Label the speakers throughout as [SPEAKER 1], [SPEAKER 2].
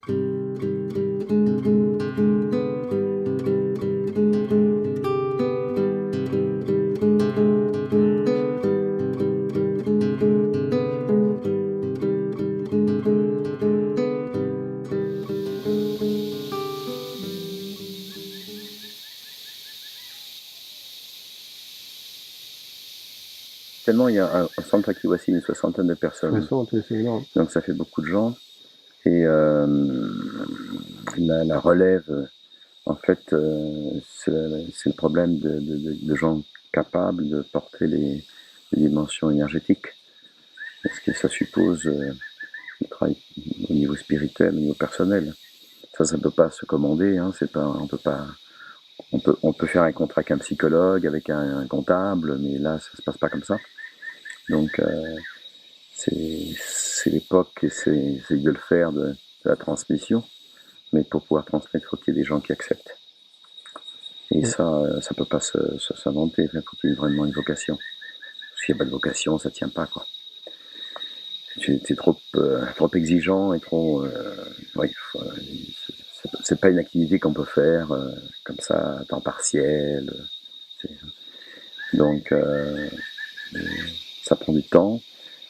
[SPEAKER 1] Tellement il y a un centre à Kiwasi, une soixantaine de personnes.
[SPEAKER 2] 60, c'est énorme.
[SPEAKER 1] Donc ça fait beaucoup de gens. Et la relève, en fait, c'est le problème de gens capables de porter les dimensions énergétiques. Parce que ça suppose le travail au niveau spirituel, au niveau personnel. Ça ne peut pas se commander. Hein, c'est pas, on peut pas. On peut faire un contrat avec un psychologue, avec un comptable, mais là, ça se passe pas comme ça. Donc, c'est l'époque et c'est de le faire de la transmission. Mais pour pouvoir transmettre, il faut qu'il y ait des gens qui acceptent. Et ça, ça peut pas s'inventer. Il faut qu'il y ait vraiment une vocation. S'il n'y a pas de vocation, ça tient pas, quoi. C'est trop exigeant et trop. Oui, c'est pas une activité qu'on peut faire comme ça, à temps partiel. Donc, ça prend du temps.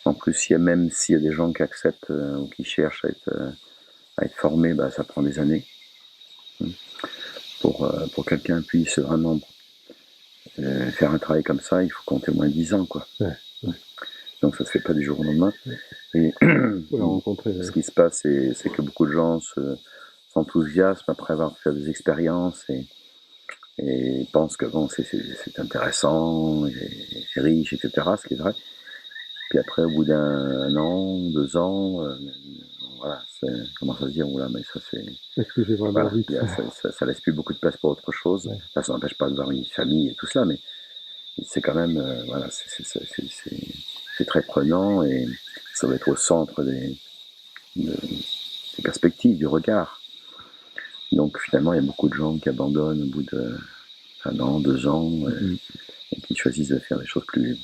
[SPEAKER 1] En plus, même s'il y a des gens qui acceptent ou qui cherchent à être formés, bah, ça prend des années. Pour que quelqu'un puisse vraiment faire un travail comme ça, il faut compter au moins 10 ans, quoi.
[SPEAKER 2] Ouais.
[SPEAKER 1] Donc ça se fait pas du jour au lendemain. Et ce qui se passe, c'est que beaucoup de gens s'enthousiasment après avoir fait des expériences et pensent que bon, c'est intéressant, c'est riche, etc., ce qui est vrai. Puis après, au bout d'un an, 2 ans, voilà, commence à se dire, oula, mais ça c'est...
[SPEAKER 2] Est-ce que j'ai vraiment
[SPEAKER 1] Voilà,
[SPEAKER 2] envie de faire
[SPEAKER 1] ça laisse plus beaucoup de place pour autre chose. Ouais. Ça n'empêche pas d'avoir une famille et tout cela, mais c'est quand même, voilà, c'est très prenant et ça va être au centre des perspectives, du regard. Donc finalement, il y a beaucoup de gens qui abandonnent au bout d'1 an, 2 ans, et qui choisissent de faire des choses plus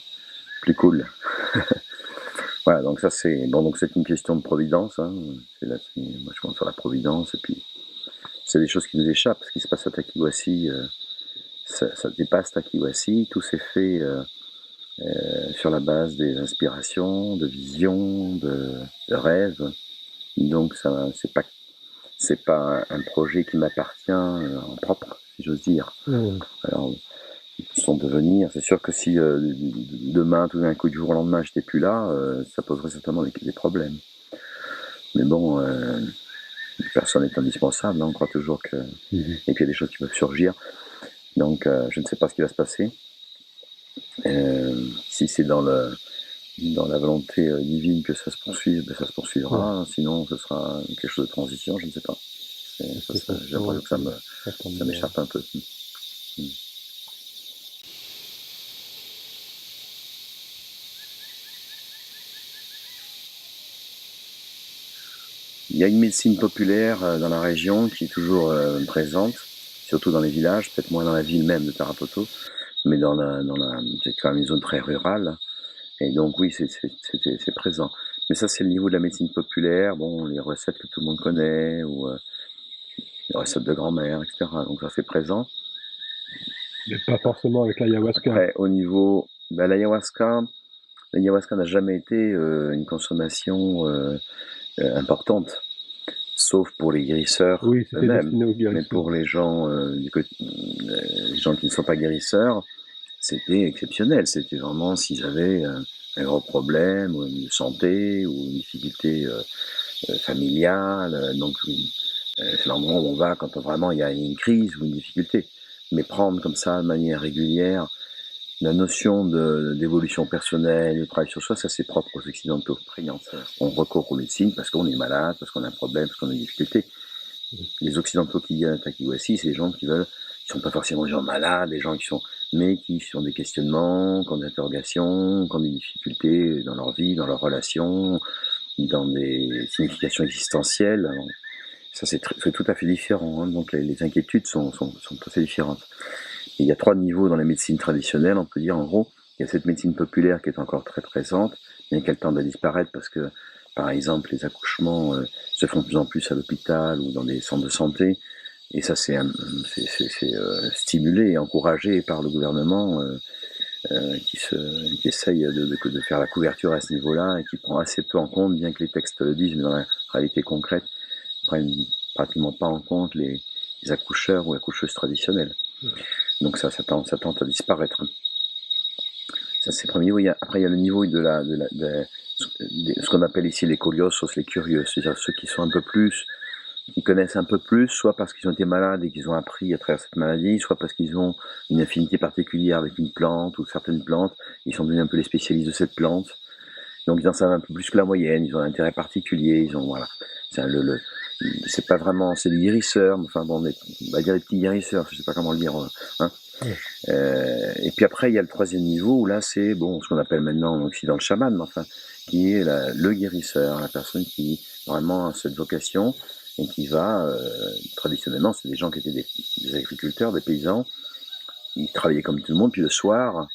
[SPEAKER 1] cool. Voilà, donc ça c'est bon, donc c'est une question de providence. Hein. Moi je compte sur la providence et puis c'est des choses qui nous échappent. Ce qui se passe à Takiwasi, ça dépasse Takiwasi. Tout s'est fait sur la base des inspirations, de visions, de rêves. Donc ça, c'est pas un projet qui m'appartient en propre, si j'ose dire. Alors, son devenir, c'est sûr que si demain, tout d'un coup, du jour au lendemain, j'étais plus là, ça poserait certainement des problèmes. Mais bon, personne n'est indispensable, hein, on croit toujours que... Et puis il y a des choses qui peuvent surgir. Donc je ne sais pas ce qui va se passer. Si c'est dans la volonté divine que ça se poursuive, ben ça se poursuivra. Sinon, ce sera quelque chose de transition, je ne sais pas. J'ai l'impression que ça m'échappe un peu. Il y a une médecine populaire dans la région qui est toujours présente, surtout dans les villages, peut-être moins dans la ville même de Tarapoto, mais c'est quand même une zone très rurale. Et donc oui, c'est présent. Mais ça, c'est le niveau de la médecine populaire, bon, les recettes que tout le monde connaît, ou les recettes de grand-mère, etc. Donc ça, c'est présent.
[SPEAKER 2] Mais pas forcément avec l'ayahuasca.
[SPEAKER 1] Après, au niveau... Ben, l'ayahuasca n'a jamais été une consommation importante, sauf pour les guérisseurs eux-mêmes. Mais pour les gens qui ne sont pas guérisseurs, c'était exceptionnel. C'était vraiment s'ils avaient un gros problème, ou une santé, ou une difficulté familiale. Donc, c'est l'endroit où on va quand vraiment il y a une crise ou une difficulté. Mais prendre comme ça de manière régulière la notion d'évolution personnelle, de travail sur soi, ça c'est propre aux Occidentaux. On recourt aux médecines parce qu'on est malade, parce qu'on a un problème, parce qu'on a une difficulté. Les Occidentaux qui viennent à Takiwasi, c'est les gens qui sont pas forcément des gens malades, mais qui ont des questionnements, qui ont des interrogations, qui ont des difficultés dans leur vie, dans leurs relations, dans des significations existentielles. Alors, ça c'est tout à fait différent. Hein. Donc les inquiétudes sont tout à fait différentes. Et il y a 3 niveaux dans la médecine traditionnelle, on peut dire en gros. Il y a cette médecine populaire qui est encore très présente, mais qui a le temps de disparaître parce par exemple, les accouchements se font de plus en plus à l'hôpital ou dans des centres de santé. Et ça, c'est stimulé et encouragé par le gouvernement qui essaye de faire la couverture à ce niveau-là et qui prend assez peu en compte, bien que les textes le disent, mais dans la réalité concrète, ils prennent pratiquement pas en compte les accoucheurs ou accoucheuses traditionnelles. Donc ça tente à disparaître. Ça, c'est le premier niveau. Après, il y a le niveau de ce qu'on appelle ici les curiosos, les curieux, c'est-à-dire ceux qui sont un peu plus, qui connaissent un peu plus, soit parce qu'ils ont été malades et qu'ils ont appris à travers cette maladie, soit parce qu'ils ont une affinité particulière avec une plante ou certaines plantes, ils sont devenus un peu les spécialistes de cette plante. Donc ils en savent un peu plus que la moyenne, ils ont un intérêt particulier, voilà. C'est pas vraiment, c'est des guérisseurs, enfin bon, on va dire des petits guérisseurs, je sais pas comment le dire, hein. Et puis après il y a le troisième niveau où là c'est ce qu'on appelle maintenant en Occident le chaman, enfin, qui est le guérisseur, la personne qui vraiment a cette vocation et qui va, traditionnellement c'est des gens qui étaient des agriculteurs, des paysans, ils travaillaient comme tout le monde, puis le soir,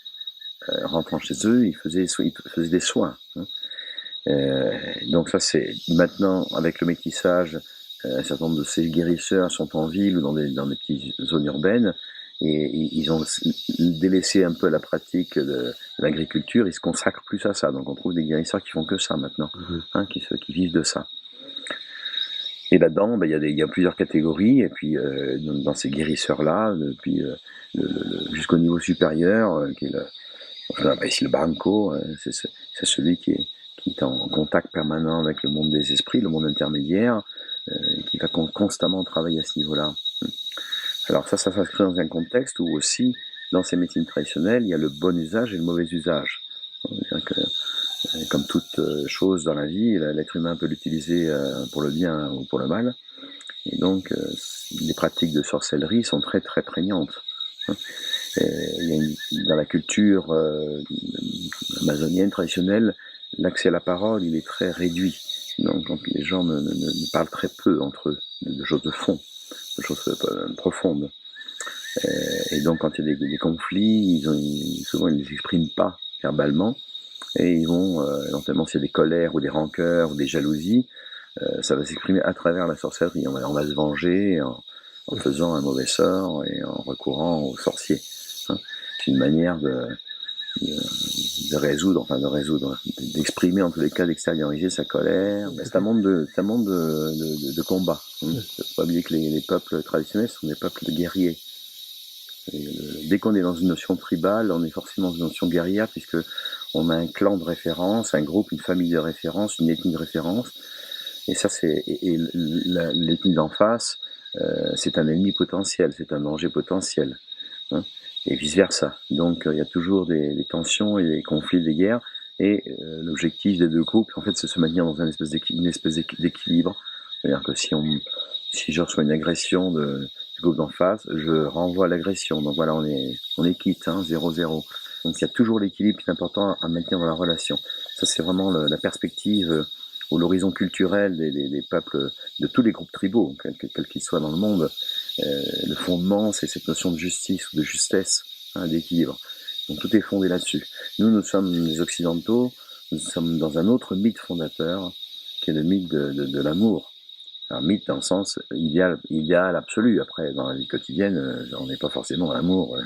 [SPEAKER 1] rentrant chez eux, ils faisaient des soins, hein. Donc ça c'est maintenant avec le métissage, un certain nombre de ces guérisseurs sont en ville ou dans des petites zones urbaines et ils ont délaissé un peu la pratique de l'agriculture, ils se consacrent plus à ça. Donc on trouve des guérisseurs qui font que ça maintenant, hein, qui vivent de ça. Et là-dedans, il y a plusieurs catégories, et puis dans ces guérisseurs-là, depuis jusqu'au niveau supérieur, qui est on appelle ici le branco, c'est celui qui est en contact permanent avec le monde des esprits, le monde intermédiaire, qui va constamment travailler à ce niveau-là. Alors ça s'inscrit dans un contexte où aussi, dans ces médecines traditionnelles, il y a le bon usage et le mauvais usage. Comme toute chose dans la vie, l'être humain peut l'utiliser pour le bien ou pour le mal. Et donc, les pratiques de sorcellerie sont très très prégnantes. Dans la culture amazonienne traditionnelle, l'accès à la parole, il est très réduit. Donc les gens ne parlent très peu entre eux, de choses de fond, de choses profondes. Et donc quand il y a des conflits, souvent ils ne les expriment pas verbalement. Et ils vont, éventuellement s'il y a des colères ou des rancœurs ou des jalousies, ça va s'exprimer à travers la sorcellerie. On va se venger en faisant un mauvais sort et en recourant aux sorciers. Hein. C'est une manière d'exprimer en tous les cas, d'extérioriser sa colère. C'est un monde de combat. Il ne faut pas oublier que les peuples traditionnels sont des peuples de guerriers. Dès qu'on est dans une notion tribale, on est forcément dans une notion guerrière, puisque on a un clan de référence, un groupe, une famille de référence, une ethnie de référence. Et ça, l'ethnie d'en face, c'est un ennemi potentiel, c'est un danger potentiel. Hein, et vice-versa. Donc il y a toujours des tensions et des conflits, des guerres. Et l'objectif des deux groupes, en fait, c'est de se maintenir dans une espèce d'équilibre. C'est-à-dire que si je reçois une agression du groupe d'en face, je renvoie l'agression. Donc voilà, on est quitte, 0-0. Donc il y a toujours l'équilibre qui est important à maintenir dans la relation. Ça, c'est vraiment la perspective ou l'horizon culturel des peuples, de tous les groupes tribaux, quels qu'ils soient dans le monde. Le fondement, c'est cette notion de justice ou de justesse, d'équilibre. Donc tout est fondé là-dessus. Nous sommes les Occidentaux, nous sommes dans un autre mythe fondateur, qui est le mythe de l'amour. Un mythe dans le sens idéal absolu. Après, dans la vie quotidienne, on n'est pas forcément dans l'amour.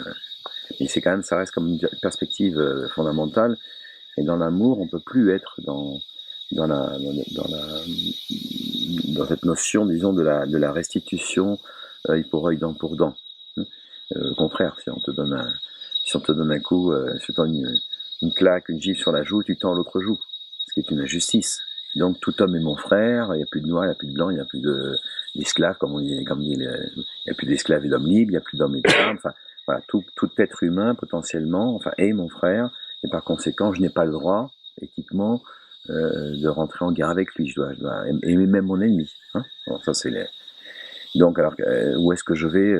[SPEAKER 1] Mais ça reste comme une perspective fondamentale. Et dans l'amour, on peut plus être dans cette notion, disons, de la restitution, œil pour œil, dent pour dent. Au contraire, si on te donne un coup, si on te donne une claque, une gifle sur la joue, tu tends l'autre joue, ce qui est une injustice. Donc tout homme est mon frère, il n'y a plus de noir, il n'y a plus de blanc, il n'y a plus d'esclaves, il n'y a plus d'esclaves et d'hommes libres, il n'y a plus d'hommes et de femmes, enfin voilà, tout être humain potentiellement, est mon frère, et par conséquent je n'ai pas le droit, éthiquement, de rentrer en guerre avec lui, je dois aimer même mon ennemi. Bon, ça c'est donc alors où est-ce que je vais,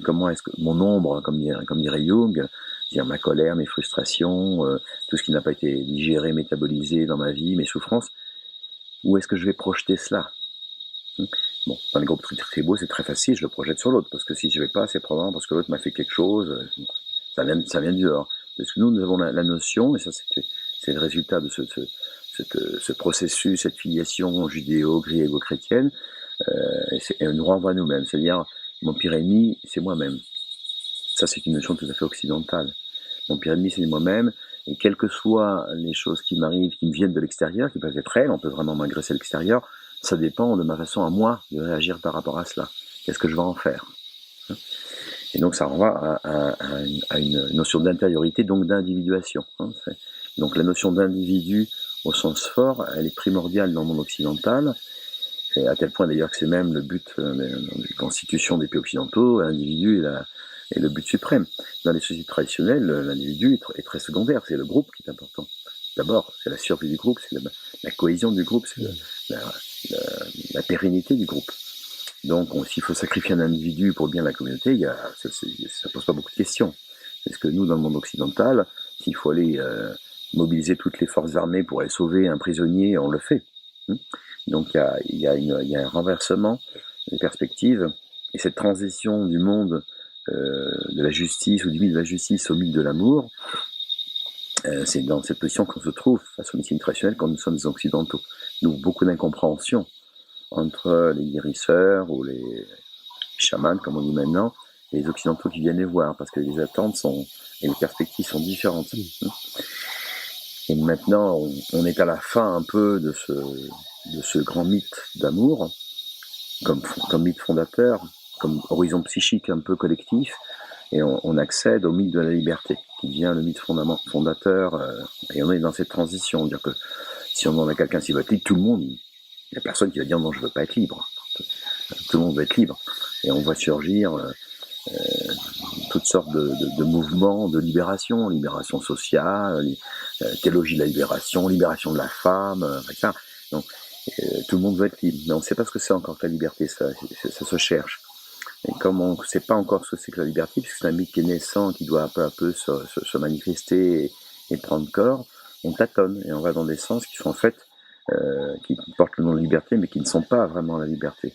[SPEAKER 1] comment est-ce que mon ombre, comme dirait Jung, c'est-à-dire ma colère, mes frustrations, tout ce qui n'a pas été digéré, métabolisé dans ma vie, mes souffrances, où est-ce que je vais projeter cela? Bon, dans les groupes tribaux, c'est très facile, je le projette sur l'autre, parce que si je ne vais pas, c'est probablement parce que l'autre m'a fait quelque chose, ça vient du dehors. Parce que nous avons la notion, et ça c'est le résultat de ce ce processus, cette filiation judéo-griégo-chrétienne, et nous renvoie à nous-mêmes. C'est-à-dire, mon pire ennemi, c'est moi-même. Ça, c'est une notion tout à fait occidentale. Mon pire ennemi, c'est moi-même, et quelles que soient les choses qui m'arrivent, qui me viennent de l'extérieur, qui peuvent être réelles, on peut vraiment m'agresser à l'extérieur, ça dépend de ma façon à moi de réagir par rapport à cela. Qu'est-ce que je vais en faire? Et donc ça renvoie à une notion d'intériorité, donc d'individuation. Donc la notion d'individu au sens fort, elle est primordiale dans le monde occidental, et à tel point d'ailleurs que c'est même le but des constitutions des pays occidentaux, l'individu est le but suprême. Dans les sociétés traditionnelles, l'individu est très secondaire, c'est le groupe qui est important. D'abord, c'est la survie du groupe, c'est la cohésion du groupe, c'est la pérennité du groupe. Donc, s'il faut sacrifier un individu pour le bien de la communauté, ça ne pose pas beaucoup de questions. Est-ce que nous, dans le monde occidental, s'il faut aller mobiliser toutes les forces armées pour aller sauver un prisonnier, on le fait. Donc, il y a un renversement des perspectives, et cette transition du monde de la justice, ou du mythe de la justice au mythe de l'amour, c'est dans cette position qu'on se trouve face aux médecines traditionnelles quand nous sommes des occidentaux. Nous, beaucoup d'incompréhension entre les guérisseurs ou les chamans, comme on dit maintenant, et les occidentaux qui viennent les voir, parce que les attentes et les perspectives sont différentes. Et maintenant, on est à la fin un peu de ce grand mythe d'amour, comme mythe fondateur, comme horizon psychique un peu collectif, et on accède au mythe de la liberté, qui devient le mythe fondateur, et on est dans cette transition, dire que si on demande à quelqu'un s'il veut être libre, tout le monde, il n'y a personne qui va dire non, je ne veux pas être libre. Tout le monde veut être libre. Et on voit surgir toutes sortes de mouvements de libération sociale, théologie de la libération de la femme, etc. Donc, tout le monde veut être libre. Mais on ne sait pas ce que c'est encore que la liberté, ça se cherche. Et comme on ne sait pas encore ce que c'est que la liberté, puisque c'est un mythe qui est naissant, qui doit peu à peu se manifester et prendre corps, on tâtonne et on va dans des sens qui sont en fait qui portent le nom de liberté, mais qui ne sont pas vraiment la liberté.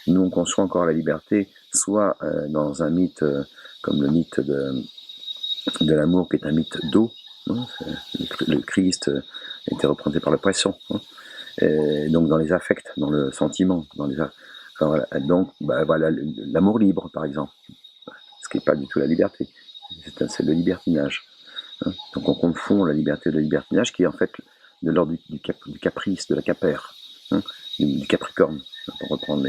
[SPEAKER 1] Nous, on conçoit encore la liberté, soit dans un mythe comme le mythe de l'amour, qui est un mythe d'eau. Le Christ était représenté par le poisson. Donc dans les affects, dans le sentiment, donc voilà, l'amour libre, par exemple, ce qui n'est pas du tout la liberté. C'est le libertinage. Donc on confond la liberté et le libertinage, qui est en fait de l'ordre du caprice, de la capère, du capricorne, pour reprendre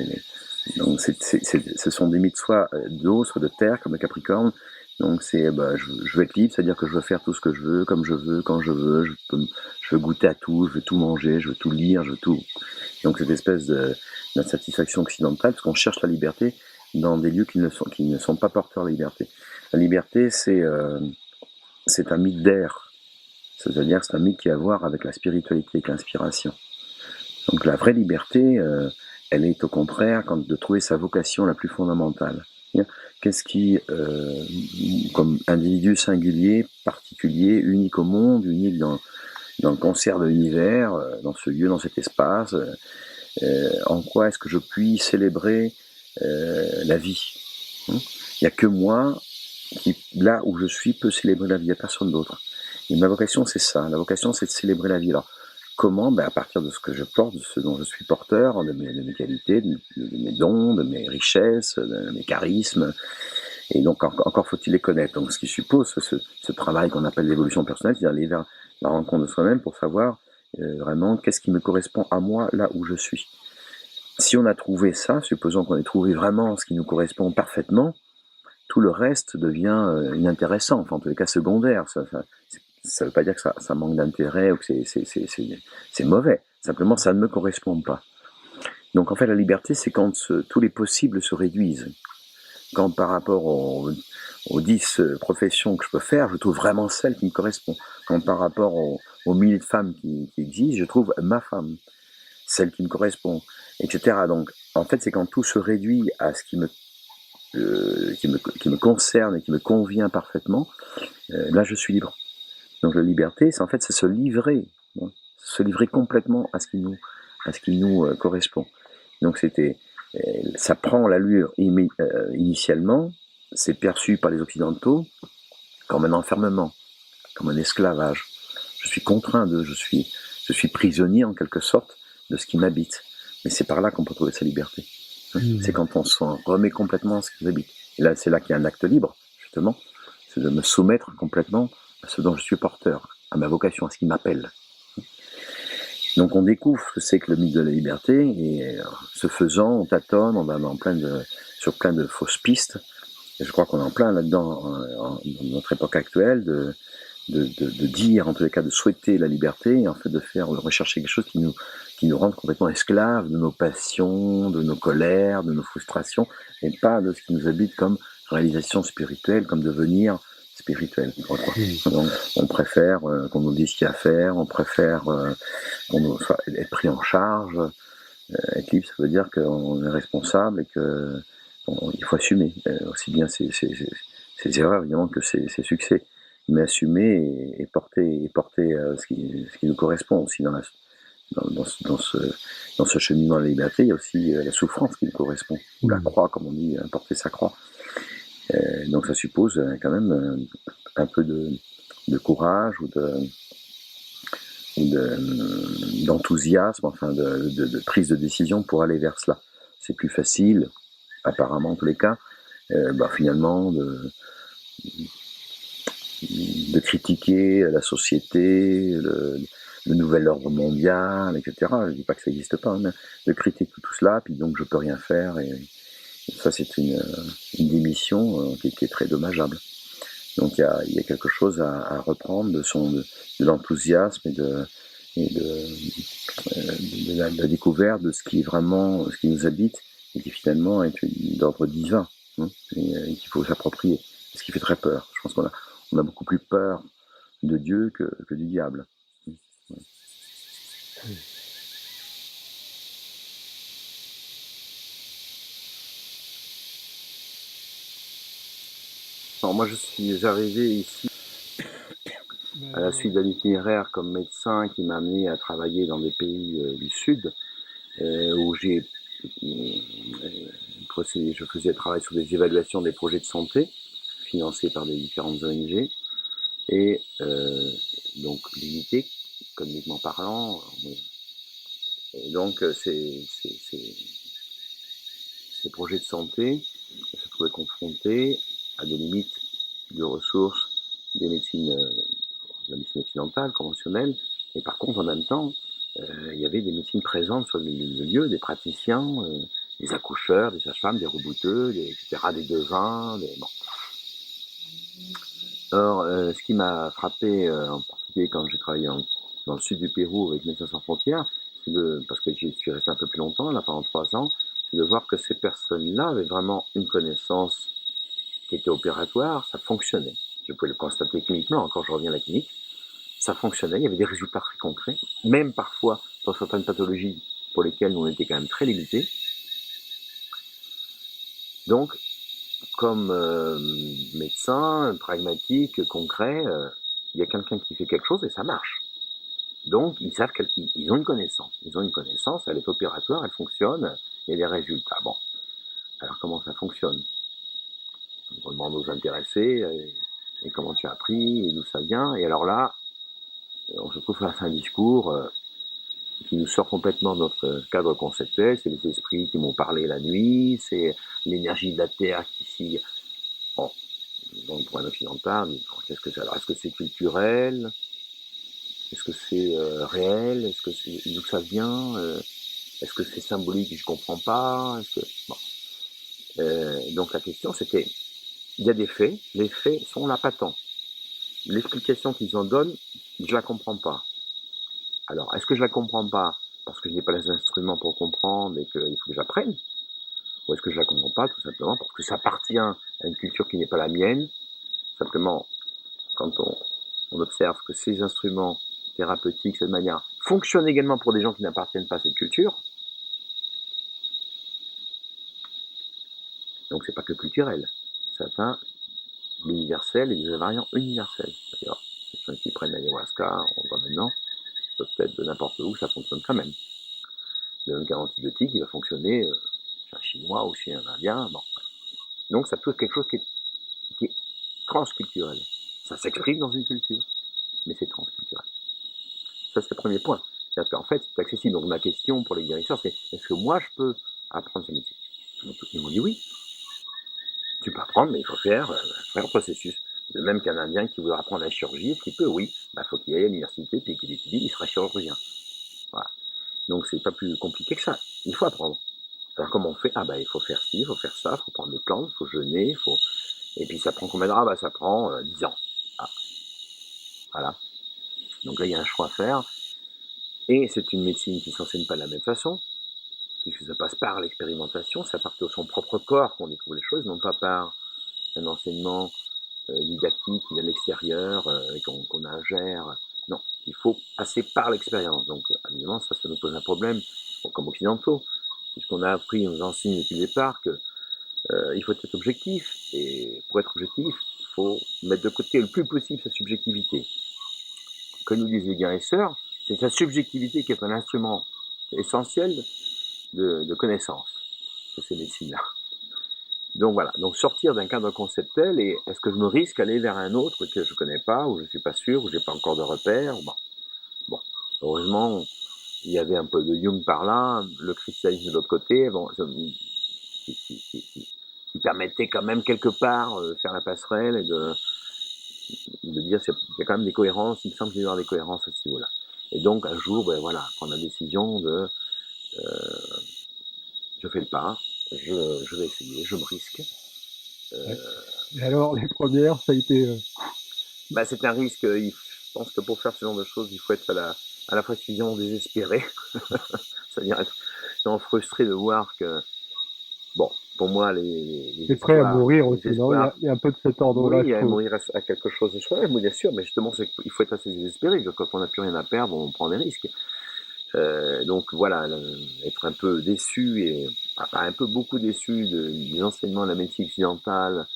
[SPEAKER 1] donc ce sont des mythes soit d'eau, soit de terre, comme le capricorne. Donc c'est, je veux être libre, c'est-à-dire que je veux faire tout ce que je veux, comme je veux, quand je veux, je veux goûter à tout, je veux tout manger, je veux tout lire, je veux tout. Donc cette espèce d'insatisfaction occidentale, parce qu'on cherche la liberté dans des lieux qui ne sont pas porteurs de la liberté. La liberté, c'est un mythe d'air. C'est-à-dire que c'est un mythe qui a à voir avec la spiritualité, avec l'inspiration. Donc la vraie liberté, elle est au contraire de trouver sa vocation la plus fondamentale. Qu'est-ce qui, comme individu singulier, particulier, unique au monde, unique dans le concert de l'univers, dans ce lieu, dans cet espace, en quoi est-ce que je puis célébrer la vie? Il n'y a que moi qui, là où je suis, peut célébrer la vie, il n'y a personne d'autre. Et ma vocation, c'est ça. La vocation, c'est de célébrer la vie. Alors, comment? À partir de ce que je porte, de ce dont je suis porteur, de mes qualités, de mes dons, de mes richesses, de mes charismes. Et donc, encore faut-il les connaître. Donc, ce qui suppose ce travail qu'on appelle l'évolution personnelle, c'est d'aller vers la rencontre de soi-même pour savoir vraiment qu'est-ce qui me correspond à moi, là où je suis. Si on a trouvé ça, supposons qu'on ait trouvé vraiment ce qui nous correspond parfaitement, tout le reste devient inintéressant, enfin en tous les cas secondaire. Ça ne veut pas dire que ça manque d'intérêt ou que c'est mauvais. Simplement, ça ne me correspond pas. Donc en fait, la liberté, c'est quand tous les possibles se réduisent. Quand par rapport aux 10 professions que je peux faire, je trouve vraiment celle qui me correspond. Quand par rapport aux milliers de femmes qui existent, je trouve ma femme, celle qui me correspond, etc. Donc en fait, c'est quand tout se réduit à ce qui me concerne et qui me convient parfaitement, là je suis libre. Donc la liberté, c'est se livrer complètement à ce qui nous correspond. Donc ça prend l'allure initialement, c'est perçu par les Occidentaux comme un enfermement, comme un esclavage. Je suis contraint je suis Je suis prisonnier en quelque sorte de ce qui m'habite. Mais c'est par là qu'on peut trouver sa liberté. C'est quand on se remet complètement à ce qui nous habite. Et là, c'est là qu'il y a un acte libre, justement. C'est de me soumettre complètement à ce dont je suis porteur, à ma vocation, à ce qui m'appelle. Donc on découvre ce que c'est que le mythe de la liberté, et ce faisant, on tâtonne, on va sur plein de fausses pistes. Et je crois qu'on est en plein là-dedans, dans notre époque actuelle, de dire, en tous les cas, de souhaiter la liberté, et en fait de rechercher quelque chose qui nous rende complètement esclaves de nos passions, de nos colères, de nos frustrations, et pas de ce qui nous habite comme réalisation spirituelle, comme devenir spirituel. Donc on préfère qu'on nous dise ce qu'il y a à faire, on préfère qu'on soit être pris en charge. Être libre, ça veut dire qu'on est responsable et qu'il faut assumer aussi bien ses erreurs évidemment que ses succès, mais assumer et porter ce qui nous correspond aussi dans ce cheminement à la liberté. Il y a aussi la souffrance qui nous correspond, ou la croix, comme on dit, porter sa croix. Donc ça suppose quand même un peu de courage ou d'enthousiasme, enfin de prise de décision pour aller vers cela. C'est plus facile, apparemment en tous les cas, finalement de critiquer la société, le nouvel ordre mondial, etc. Je ne dis pas que ça n'existe pas, mais de critiquer tout cela, puis donc je peux rien faire, et ça c'est une démission qui est très dommageable. Donc il y a quelque chose à reprendre de l'enthousiasme et de la découverte de ce qui est vraiment, ce qui nous habite, et qui finalement est d'ordre divin, et qu'il faut s'approprier. Ce qui fait très peur. Je pense qu'on a beaucoup plus peur de Dieu que du diable. Alors moi je suis arrivé ici à la suite d'un itinéraire comme médecin qui m'a amené à travailler dans des pays du Sud, où je faisais travail sur des évaluations des projets de santé financés par des différentes ONG, et donc limités, économiquement parlant. Et donc ces projets de santé se trouvaient confrontés à des limites de ressources des médecines, de la médecine occidentale, conventionnelle, et par contre en même temps, il y avait des médecines présentes sur le lieu, des praticiens, des accoucheurs, des sages-femmes, des rebouteux, etc., des devins, bon. Alors, ce qui m'a frappé, en particulier quand j'ai travaillé dans le sud du Pérou avec Médecins sans frontières, parce que j'y suis resté un peu plus longtemps, là pendant 3 ans, c'est de voir que ces personnes-là avaient vraiment une connaissance qui était opératoire, ça fonctionnait. Je pouvais le constater cliniquement, encore je reviens à la clinique, ça fonctionnait, il y avait des résultats très concrets, même parfois pour certaines pathologies pour lesquelles nous on était quand même très limités. Donc, comme médecin, pragmatique, concret, il y a quelqu'un qui fait quelque chose et ça marche. Donc, ils savent qu'ils ont une connaissance. Ils ont une connaissance, elle est opératoire, elle fonctionne, il y a des résultats. Bon, alors comment ça fonctionne? On demande aux intéressés, et comment tu as appris, et d'où ça vient. Et alors là, on se trouve face à un discours qui nous sort complètement de notre cadre conceptuel. C'est les esprits qui m'ont parlé la nuit, c'est l'énergie de la Terre qui s'y... Bon, dans le point occidental, qu'est-ce que c'est? Alors, est-ce que c'est culturel? Est-ce que c'est réel? Est-ce que c'est d'où ça vient? Est-ce que c'est symbolique? Je comprends pas. Bon. Donc la question c'était, il y a des faits, les faits sont là patents. L'explication qu'ils en donnent, je la comprends pas. Alors, est-ce que je la comprends pas parce que je n'ai pas les instruments pour comprendre et qu'il faut que j'apprenne? Ou est-ce que je la comprends pas tout simplement parce que ça appartient à une culture qui n'est pas la mienne? Simplement, quand on observe que ces instruments thérapeutiques, cette manière, fonctionnent également pour des gens qui n'appartiennent pas à cette culture. Donc c'est pas que culturel, ça atteint l'universel et des invariants universels. D'ailleurs, les gens qui prennent l'ayahuasca, on voit maintenant, peut-être de n'importe où, ça fonctionne quand même. Le même antibiotique, il va fonctionner chez un Chinois ou chez un Indien. Bon. Donc ça peut être quelque chose qui est transculturel. Ça s'exprime dans une culture, mais c'est transculturel. Ça, c'est le premier point. C'est-à-dire qu'en fait, c'est accessible. Donc ma question pour les guérisseurs, c'est est-ce que moi je peux apprendre ce métier? Ils m'ont dit oui. Tu peux apprendre, mais il faut faire un processus. De même qu'un Indien qui voudra apprendre la chirurgie, est-ce qu'il peut? Oui. Il faut qu'il aille à l'université, puis qu'il étudie, il sera chirurgien. Voilà. Donc c'est pas plus compliqué que ça. Il faut apprendre. Alors comment on fait? Il faut faire ci, il faut faire ça, il faut prendre des plantes, il faut jeûner, et puis ça prend combien de temps? Ça prend 10 ans. Ah. Voilà. Donc là, il y a un choix à faire. Et c'est une médecine qui ne s'enseigne pas de la même façon, puisque ça passe par l'expérimentation, ça part de son propre corps qu'on découvre les choses, non pas par un enseignement didactique qui vient de l'extérieur et qu'on ingère. Non, il faut passer par l'expérience. Donc, évidemment, ça nous pose un problème, comme occidentaux, puisqu'on a appris, on nous enseigne depuis le départ qu'il faut être objectif. Et pour être objectif, il faut mettre de côté le plus possible sa subjectivité. Comme nous disent les guérisseurs, c'est sa subjectivité qui est un instrument essentiel de connaissance de ces médecines-là. Donc voilà, donc sortir d'un cadre conceptuel et est-ce que je me risque à aller vers un autre que je ne connais pas, ou je ne suis pas sûr, ou je n'ai pas encore de repères. Bon, heureusement, il y avait un peu de Jung par là, le christianisme de l'autre côté, qui permettait quand même quelque part de faire la passerelle et de dire qu'il y a quand même des cohérences, il me semble qu'il y a des cohérences à ce niveau-là. Et donc un jour, prendre la décision de je fais le pas, je vais essayer, je me risque.
[SPEAKER 2] Et alors, les premières, ça a été...
[SPEAKER 1] C'est un risque. Je pense que pour faire ce genre de choses, il faut être à la fois suffisamment désespéré, c'est-à-dire être frustré de voir que, bon, pour moi,
[SPEAKER 2] C'est prêt à mourir aussi, non? Il y a un peu de cet ordre-là,
[SPEAKER 1] oui,
[SPEAKER 2] je trouve.
[SPEAKER 1] mourir à quelque chose de soi, bien sûr, mais justement, il faut être assez désespéré. Quand on n'a plus rien à perdre, on prend des risques. Donc voilà, être un peu déçu, beaucoup déçu des enseignements de la médecine occidentale,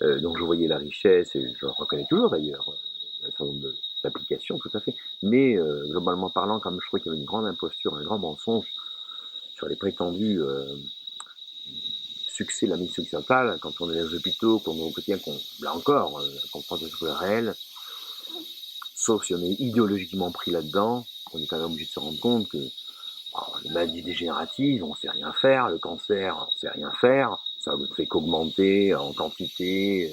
[SPEAKER 1] dont je voyais la richesse, et je reconnais toujours d'ailleurs un certain nombre d'applications, tout à fait. Mais globalement parlant, comme je trouvais qu'il y avait une grande imposture, un grand mensonge sur les prétendus succès de la médecine occidentale, quand on est dans les hôpitaux, qu'on est au quotidien, là encore, qu'on prend des choses réelles, sauf si on est idéologiquement pris là-dedans, on est quand même obligé de se rendre compte que les maladies dégénératives, on ne sait rien faire, le cancer, on ne sait rien faire, ça ne fait qu'augmenter en quantité,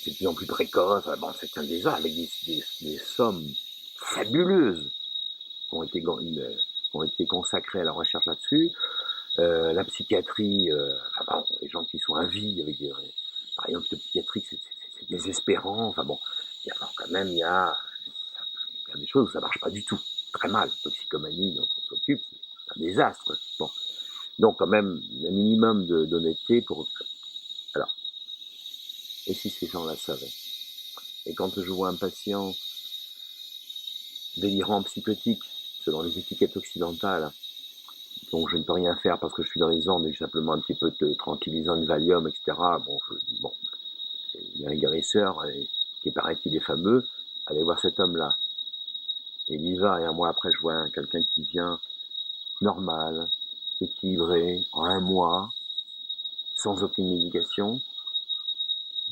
[SPEAKER 1] c'est de plus en plus précoce, c'est un désastre avec des sommes fabuleuses qui ont été consacrées à la recherche là-dessus. La psychiatrie, les gens qui sont à vie avec par exemple, la psychiatrie, c'est désespérant. Quand même, il y a des choses où ça ne marche pas du tout, très mal. Toxicomanie dont on s'occupe, c'est un désastre. Bon. Donc quand même, un minimum d'honnêteté pour... Alors, et si ces gens-là savaient? Et quand je vois un patient délirant psychotique, selon les étiquettes occidentales, dont je ne peux rien faire parce que je suis dans les ondes et que j'ai simplement un petit peu de tranquillisant, de Valium, etc. Je dis, il y a un guérisseur qui paraît-il est fameux, allez voir cet homme-là. Et il y va, et un mois après, je vois quelqu'un qui vient normal, équilibré, en un mois, sans aucune médication.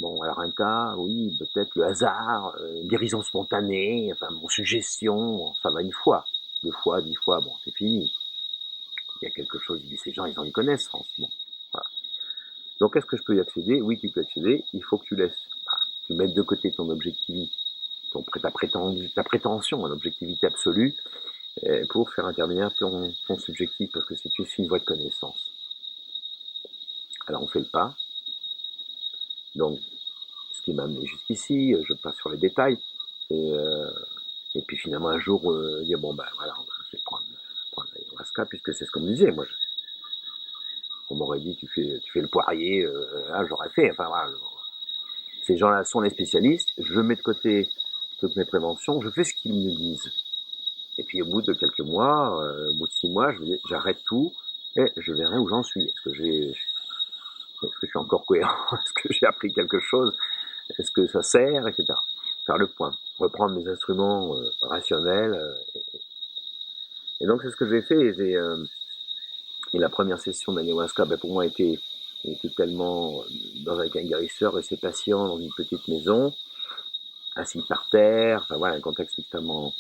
[SPEAKER 1] Alors un cas, oui, peut-être le hasard, guérison spontanée, suggestion, ça va une fois, 2 fois, 10 fois, c'est fini. Il y a quelque chose, ces gens, ils en y connaissent, franchement. Voilà. Donc, est-ce que je peux y accéder? Oui, tu peux accéder. Il faut que tu tu mettes de côté ton objectivité, ta prétention à l'objectivité absolue, pour faire intervenir ton subjectif, parce que c'est une voie de connaissance. Alors, on fait le pas. Donc, ce qui m'a amené jusqu'ici, je passe sur les détails. Et puis finalement, un jour, dire je vais prendre l'ayahuasca, puisque c'est ce qu'on me disait. Moi, on m'aurait dit, tu fais le poirier, j'aurais fait. Ces gens-là sont les spécialistes. Je mets de côté toutes mes préventions, je fais ce qu'ils me disent. Et puis au bout de quelques mois, au bout de 6 mois, j'arrête tout et je verrai où j'en suis. Est-ce que je suis encore cohérent? Est-ce que j'ai appris quelque chose? Est-ce que ça sert, etc. Faire le point, reprendre mes instruments rationnels. Et donc c'est ce que j'ai fait. Et la première session d'ayahuasca, pour moi, était tellement avec un guérisseur et ses patients dans une petite maison, assis par terre, un contexte extrêmement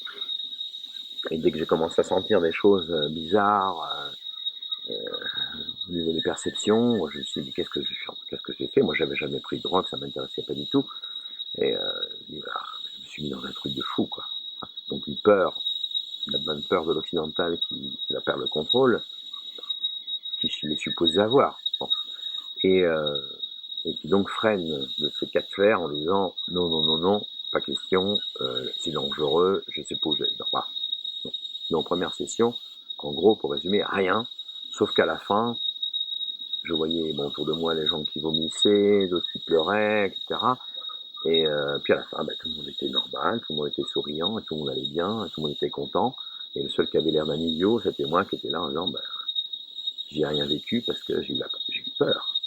[SPEAKER 1] Et dès que j'ai commencé à sentir des choses bizarres au niveau des perceptions, je me suis dit, qu'est-ce que j'ai fait? Moi, j'avais jamais pris de drogue, ça m'intéressait pas du tout. Et je me suis mis dans un truc de fou, quoi. Donc une peur, la bonne peur de l'occidental qui va perdre le contrôle, qui est supposé avoir. Bon. Et, euh, et qui donc freine de ce cas de fer en disant non, non, non, non, pas question, c'est dangereux, je sais pas où je vais. Voilà. Donc première session, en gros, pour résumer, rien, sauf qu'à la fin, je voyais bon, autour de moi les gens qui vomissaient, d'autres qui pleuraient, etc. Et puis à la fin, tout le monde était normal, tout le monde était souriant, et tout le monde allait bien, et tout le monde était content. Et le seul qui avait l'air d'un idiot, c'était moi qui était là en disant j'ai rien vécu parce que j'ai eu peur.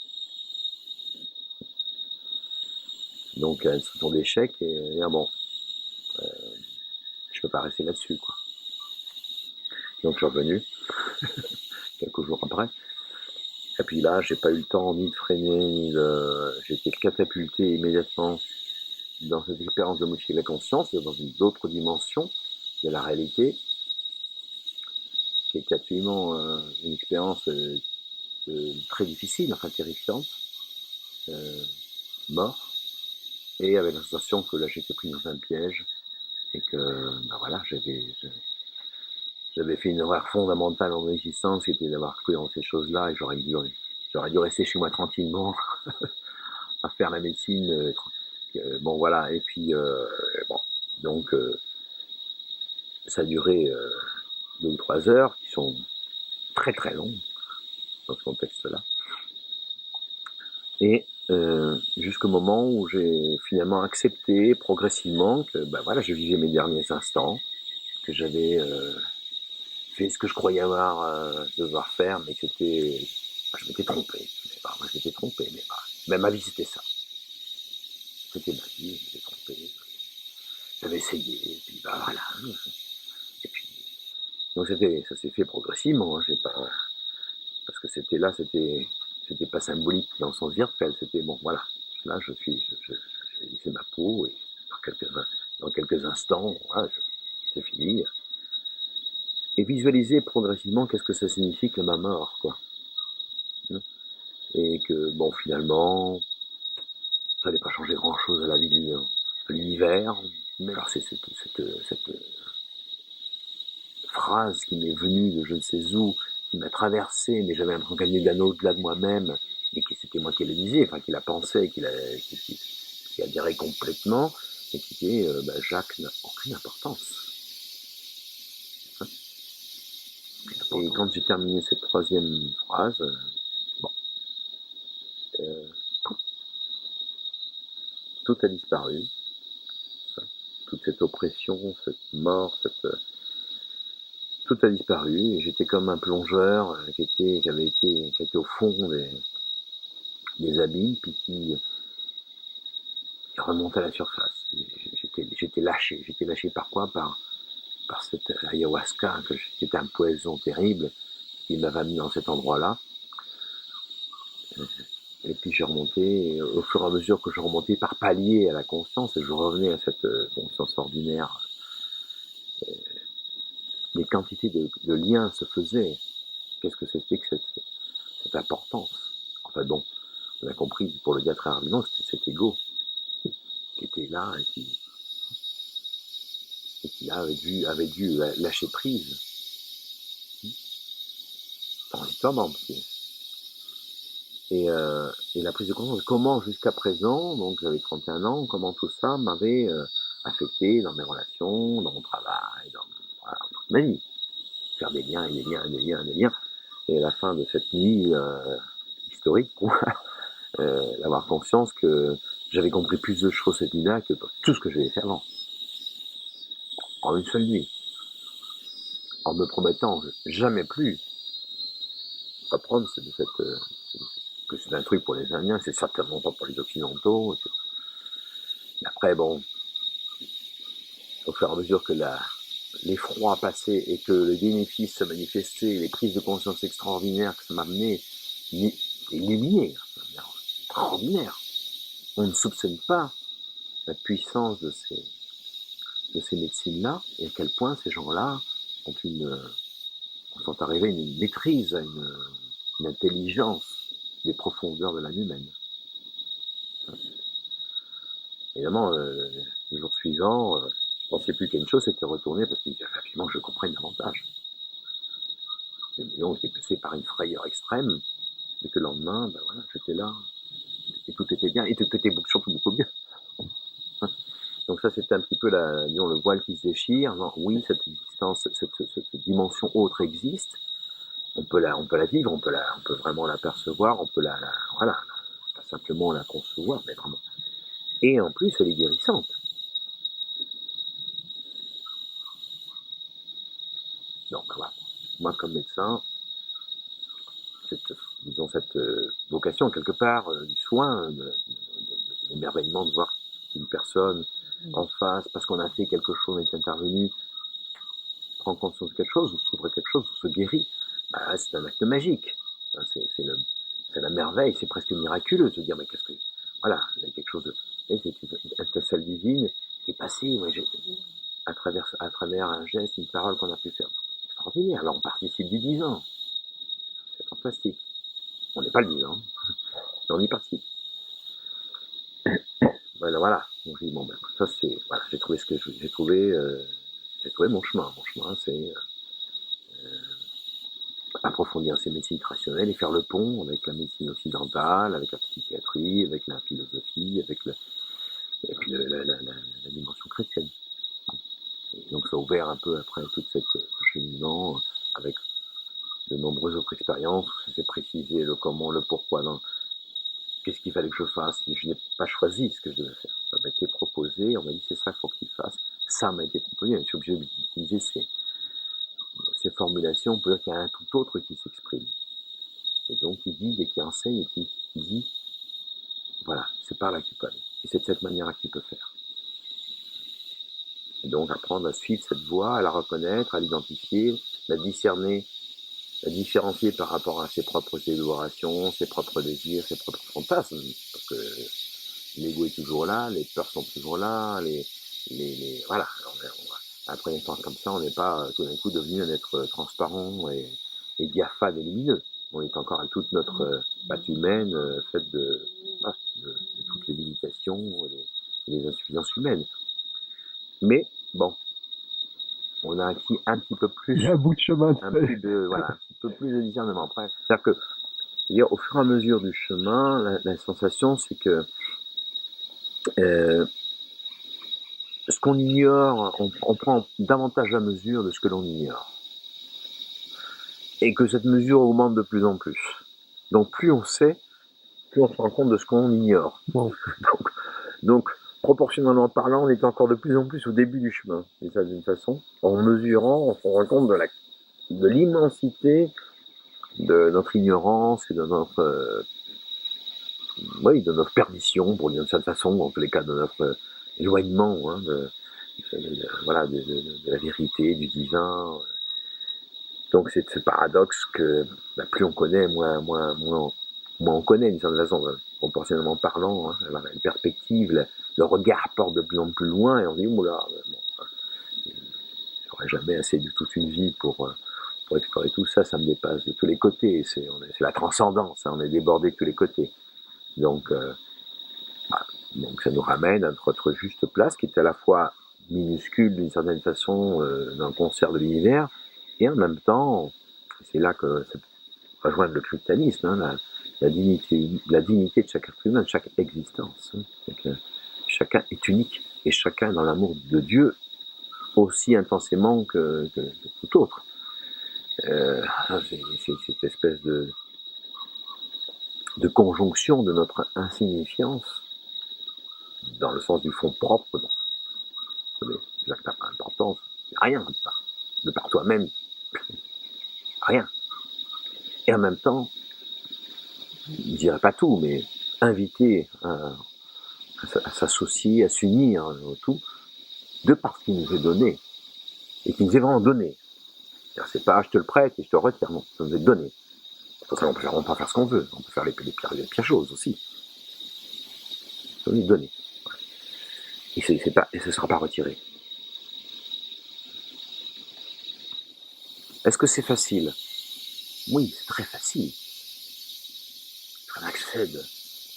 [SPEAKER 1] Donc une session d'échec, et bon, je peux pas rester là-dessus, quoi. Donc je suis revenu quelques jours après. Et puis là, j'ai pas eu le temps ni de freiner, j'ai été catapulté immédiatement dans cette expérience de modifier la conscience, dans une autre dimension de la réalité, qui est absolument une expérience très difficile, enfin terrifiante, mort, et avec la sensation que là j'étais pris dans un piège et que voilà, j'avais fait une erreur fondamentale en existence, qui était d'avoir cru en ces choses-là, et j'aurais dû rester chez moi tranquillement à faire la médecine. Bon voilà, et puis bon, donc ça a duré 2 ou 3 heures qui sont très très longues dans ce contexte-là. Et jusqu'au moment où j'ai finalement accepté progressivement que voilà, je vivais mes derniers instants, que j'avais fait ce que je croyais devoir faire, mais que je m'étais trompé. Moi, je m'étais trompé, mais ma vie c'était ça. C'était ma vie, je m'étais trompé. J'avais essayé, et puis voilà. Et puis, donc ça s'est fait progressivement. J'ai pas, parce que c'était pas symbolique dans le sens virtuel. C'était bon, voilà. Là, j'ai lissé ma peau, et dans quelques instants, voilà, c'est fini. Et visualiser progressivement qu'est-ce que ça signifie que ma mort, quoi. Et que bon, finalement, ça n'allait pas changer grand-chose à la vie, à l'univers. Mais alors c'est cette phrase qui m'est venue de je ne sais où, qui m'a traversé, mais j'avais l'impression qu'elle venait d'un au-delà de moi-même, et que c'était moi qui la disais, enfin qui la pensait, qui adhérait complètement, et qui disait Jacques n'a aucune importance. Hein. Et quand j'ai terminé cette troisième phrase, bon, tout a disparu. Toute cette oppression, cette mort, tout a disparu, et j'étais comme un plongeur qui était au fond des abîmes, puis qui remontait à la surface. J'étais lâché par quoi? Par cette ayahuasca, qui était un poison terrible, qui m'avait mis dans cet endroit-là. Et puis j'ai remonté, et au fur et à mesure que je remontais par palier à la conscience, et je revenais à cette conscience ordinaire, les quantités de liens se faisaient. Qu'est-ce que c'était que cette importance? Enfin bon, on a compris pour le dire très rapidement que c'était cet ego qui était là, et qui là avait dû lâcher prise transitoirement. Et la prise de conscience, comment jusqu'à présent, donc j'avais 31 ans, comment tout ça m'avait affecté dans mes relations, dans mon travail, dans toute ma vie. Faire des liens et des liens et des liens et des liens. Et à la fin de cette nuit historique, d'avoir conscience que j'avais compris plus de choses cette nuit-là que tout ce que j'avais fait avant. En une seule nuit. En me promettant jamais plus reprendre que c'est un truc pour les Indiens, c'est certainement pas pour les Occidentaux. Et après, bon, au fur et à mesure que l'effroi passait et que les bénéfices se manifestaient, les prises de conscience extraordinaires que ça m'a amené, illuminé, extraordinaire. On ne soupçonne pas la puissance de ces médecines-là, et à quel point ces gens-là
[SPEAKER 3] sont arrivés à une maîtrise, à une intelligence des profondeurs de l'âme humaine. Évidemment, le jour suivant, je ne pensais plus qu'à une chose, c'était retourner parce qu'il fallait absolument que je comprenne davantage. Et on était poussé par une frayeur extrême, et que le lendemain, ben voilà, j'étais là, et tout était bien, et tout était surtout beaucoup mieux. Donc ça, c'était un petit peu disons, le voile qui se déchire. Non, oui, cette existence, cette dimension autre existe. On peut la vivre, on peut vraiment l'apercevoir, on peut voilà, pas simplement la concevoir, mais vraiment. Et en plus, elle est guérissante. Donc voilà, moi comme médecin, cette vocation quelque part du soin, de l'émerveillement de voir qu'une personne en face, parce qu'on a fait quelque chose, est intervenu, prend conscience de quelque chose, ou s'ouvre quelque chose, ou se guérit, bah, c'est un acte magique. C'est la merveille, c'est presque miraculeux de se dire, mais qu'est-ce que. Voilà, il y a quelque chose de. C'est une étincelle divine qui est passée à travers un geste, une parole qu'on a pu faire. C'est extraordinaire. Alors on participe du divin. C'est fantastique. On n'est pas le divin, mais on y participe. Voilà. Donc, je dis, bon, ben, ça c'est. Voilà, j'ai trouvé ce que j'ai trouvé. J'ai trouvé mon chemin. Mon chemin, c'est approfondir ces médecines traditionnelles et faire le pont avec la médecine occidentale, avec la psychiatrie, avec la philosophie, avec et puis la dimension chrétienne. Et donc ça a ouvert un peu après tout ce cheminement avec de nombreuses autres expériences où ça s'est précisé le comment, le pourquoi, qu'est-ce qu'il fallait que je fasse. Je n'ai pas choisi ce que je devais faire. Ça m'a été proposé, on m'a dit c'est ça qu'il faut que tu fasses. Ça m'a été proposé, je suis obligé d'utiliser ces formulations, on peut dire qu'il y a un tout autre qui s'exprime. Et donc il dit, et qui enseigne, et qui dit, voilà, c'est par là que tu peux aller. Et c'est de cette manière-là que tu peux faire. Et donc apprendre à suivre cette voie, à la reconnaître, à l'identifier, la discerner, la différencier par rapport à ses propres élaborations, ses propres désirs, ses propres fantasmes. Parce que l'ego est toujours là, les peurs sont toujours là, voilà. Après un temps comme ça, on n'est pas tout d'un coup devenu un être transparent et diaphane et lumineux. On est encore à toute notre patte humaine faite de toutes les limitations et les insuffisances humaines. Mais bon, on a acquis un petit peu plus.
[SPEAKER 2] Il y a un bout de chemin de
[SPEAKER 3] un petit peu plus de discernement. Après, c'est-à-dire que au fur et à mesure du chemin, la sensation, c'est que ce qu'on ignore, on prend davantage la mesure de ce que l'on ignore. Et que cette mesure augmente de plus en plus. Donc plus on sait, plus on se rend compte de ce qu'on ignore.
[SPEAKER 2] Wow.
[SPEAKER 3] donc, proportionnellement parlant, on est encore de plus en plus au début du chemin, d'une façon. En mesurant, on se rend compte de l'immensité de notre ignorance et de notre perdition, pour dire de cette façon, en tous les cas de notre éloignement de la vérité, du divin. Donc c'est ce paradoxe que plus on connaît, moins on connaît d'une certaine façon, proportionnellement parlant, la perspective, le regard porte de plus en plus loin et on dit oula, j'aurais jamais assez de toute une vie pour explorer tout ça, ça me dépasse de tous les côtés, c'est la transcendance, on est débordé de tous les côtés. Donc ça nous ramène à notre juste place qui est à la fois minuscule d'une certaine façon dans le concert de l'univers et en même temps, c'est là que ça rejoint le christianisme, la dignité de chaque être humain, de chaque existence. Chacun est unique et chacun dans l'amour de Dieu aussi intensément que tout autre. C'est cette espèce de conjonction de notre insignifiance dans le sens du fond propre. C'est là que tu n'as pas d'importance, rien de par toi-même, rien. Et en même temps, je ne dirais pas tout, mais inviter à s'associer, à s'unir au tout, de par ce qu'il nous est donné, et qu'il nous est vraiment donné. C'est pas je te le prête et je te le retire, non, ça nous est donné. C'est pour ça qu'on peut faire ce qu'on veut, on peut faire les pires choses aussi. Ça nous est donné. Et ce ne sera pas retiré. Est-ce que c'est facile? Oui, c'est très facile. On accède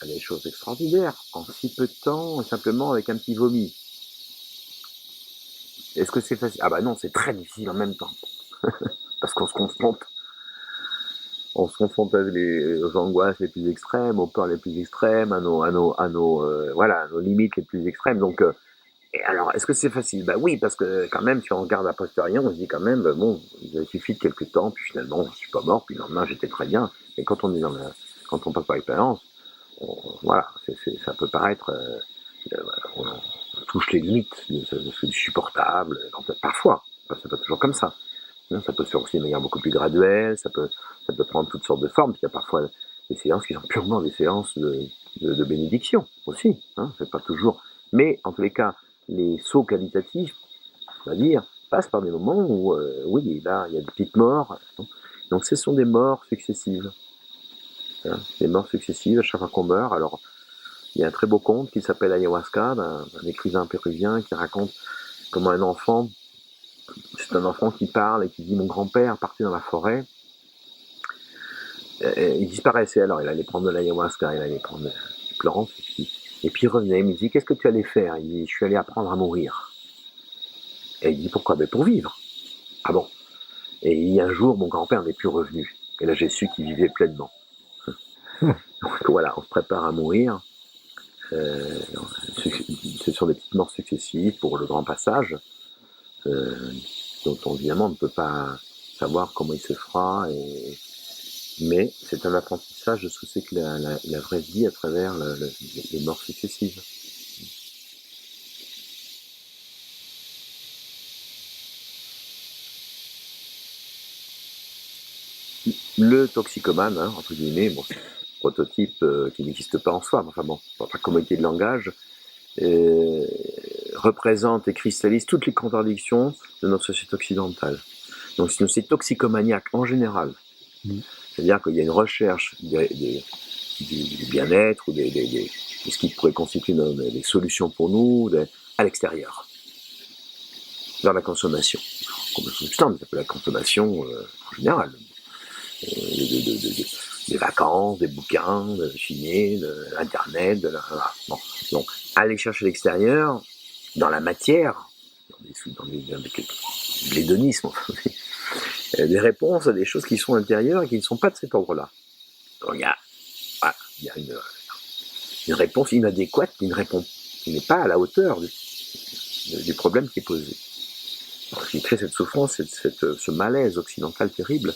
[SPEAKER 3] à des choses extraordinaires en si peu de temps, simplement avec un petit vomi. Est-ce que c'est facile? Ah bah non, c'est très difficile en même temps. Parce qu'on se confronte. On se confronte aux angoisses les plus extrêmes, aux peurs les plus extrêmes, à nos limites les plus extrêmes. Donc, et alors, est-ce que c'est facile? Bah oui, parce que quand même, si on regarde a posteriori, on se dit quand même, bon, il suffit de quelques temps, puis finalement, je suis pas mort, puis le lendemain, j'étais très bien. Et quand on est quand on passe par l'expérience, voilà, ça peut paraître, on touche les limites, c'est du supportable, parfois, c'est pas toujours comme ça. Ça peut se faire aussi de manière beaucoup plus graduelle, ça peut prendre toutes sortes de formes, puis il y a parfois des séances qui sont purement des séances de bénédiction aussi, c'est pas toujours. Mais en tous les cas, les sauts qualitatifs, on va dire, passent par des moments où, oui, là, il y a des petites morts. Donc ce sont des morts successives. Des morts successives à chaque fois qu'on meurt. Alors, il y a un très beau conte qui s'appelle Ayahuasca, d'un écrivain péruvien qui raconte comment un enfant, c'est un enfant qui parle et qui dit « Mon grand-père partait dans la forêt ». Il disparaissait, alors il allait prendre de l'ayahuasca, il allait prendre pleurant, et puis il revenait, il me dit « Qu'est-ce que tu allais faire ?» Il dit « Je suis allé apprendre à mourir ». Et il dit « Pourquoi ?»« Ben pour vivre ». « Ah bon ?» Et il dit « Un jour, mon grand-père n'est plus revenu. » Et là, j'ai su qu'il vivait pleinement. Donc voilà, on se prépare à mourir. Ce sont des petites morts successives pour le grand passage, dont on évidemment ne peut pas savoir comment il se fera, mais c'est un apprentissage de ce que c'est que la vraie vie à travers les morts successives. Le toxicomane, entre guillemets, bon, c'est un prototype qui n'existe pas en soi, mais enfin bon, par communauté de langage, représente et cristallise toutes les contradictions de notre société occidentale. Donc c'est toxicomaniaque en général. C'est-à-dire qu'il y a une recherche du bien-être ou de ce qui pourrait constituer des solutions pour nous à l'extérieur, vers la consommation. Comme substance, ça peut la consommation en général. Des vacances, des bouquins, de ciné, Internet, bon. Donc, aller chercher l'extérieur, dans la matière, dans l'hédonisme, des réponses à des choses qui sont intérieures et qui ne sont pas de cet ordre-là. Donc, il y a une réponse inadéquate qui n'est pas à la hauteur du problème qui est posé. Alors, ce qui crée cette souffrance, ce malaise occidental terrible.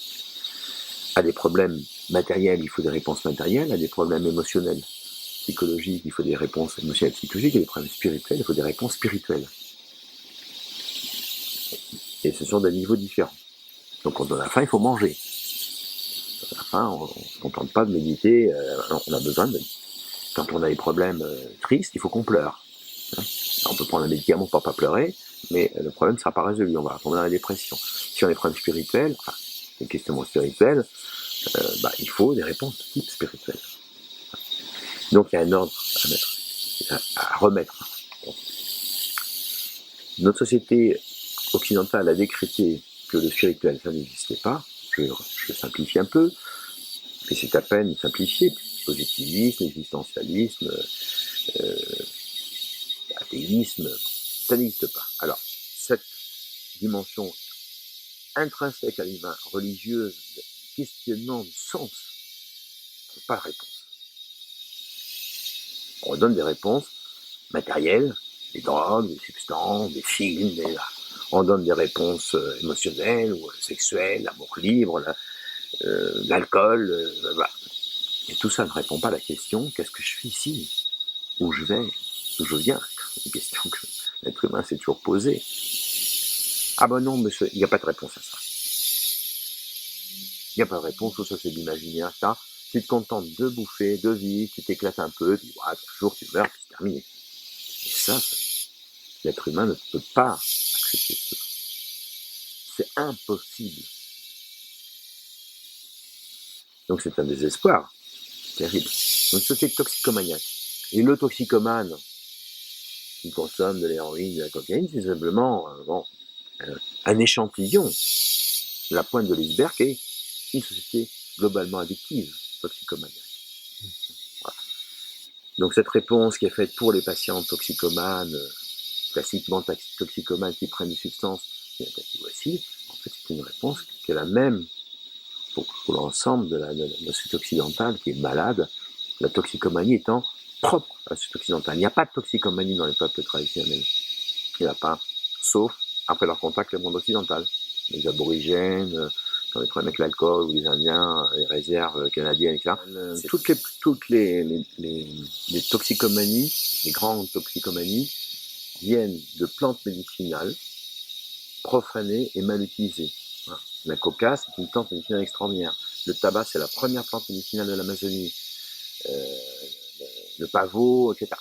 [SPEAKER 3] À des problèmes matériels, il faut des réponses matérielles. À des problèmes émotionnels, psychologiques, il faut des réponses émotionnelles, psychologiques. À des problèmes spirituels, il faut des réponses spirituelles. Et ce sont des niveaux différents. Donc quand on a faim, il faut manger. Quand on a faim, on ne se contente pas de méditer. On a besoin de... Quand on a des problèmes tristes, il faut qu'on pleure. On peut prendre un médicament pour ne pas pleurer, mais le problème ne sera pas résolu. On va tomber dans la dépression. Si on a des problèmes spirituels, des questions spirituelles, il faut des réponses de type spirituel. Donc il y a un ordre à remettre. Notre société occidentale a décrété que le spirituel, ça n'existait pas. Je simplifie un peu, mais c'est à peine simplifié. Positivisme, existentialisme, athéisme, ça n'existe pas. Alors, cette dimension intrinsèque à l'humain, religieuse, questionnement du sens, on n'a pas de réponse. On donne des réponses matérielles, des drogues, des substances, des films, on donne des réponses émotionnelles ou sexuelles, l'amour libre, l'alcool, voilà. Et tout ça ne répond pas à la question, qu'est-ce que je fais ici? Où je vais? D'où je viens? C'est une question que l'être humain s'est toujours posée. Ah ben non, monsieur, il n'y a pas de réponse à ça. Il n'y a pas de réponse, tout ça c'est de l'imaginaire, ça. Tu te contentes de bouffer, de vivre, tu t'éclates un peu, puis un jour tu meurs, puis c'est terminé. Et ça, l'être humain ne peut pas accepter cela. C'est impossible. Donc c'est un désespoir terrible. Donc société toxicomaniaque. Et le toxicomane qui consomme de l'héroïne, de la cocaïne, c'est simplement un échantillon la pointe de l'iceberg est une société globalement addictive, toxicomaniaque. Voilà. Donc cette réponse qui est faite pour les patients toxicomanes, classiquement toxicomanes qui prennent des substances aussi, en fait c'est une réponse qui est la même pour l'ensemble de la société occidentale qui est malade, la toxicomanie étant propre à la société occidentale. Il n'y a pas de toxicomanie dans les peuples traditionnels. Il n'y en a pas, sauf après leur contact avec le monde occidental. Les aborigènes, quand les problèmes avec l'alcool, ou les Indiens, les réserves canadiennes, etc. Toutes les toxicomanies, les grandes toxicomanies, viennent de plantes médicinales profanées et mal utilisées. Voilà. La coca, c'est une plante médicinale extraordinaire. Le tabac, c'est la première plante médicinale de l'Amazonie. Le pavot, etc.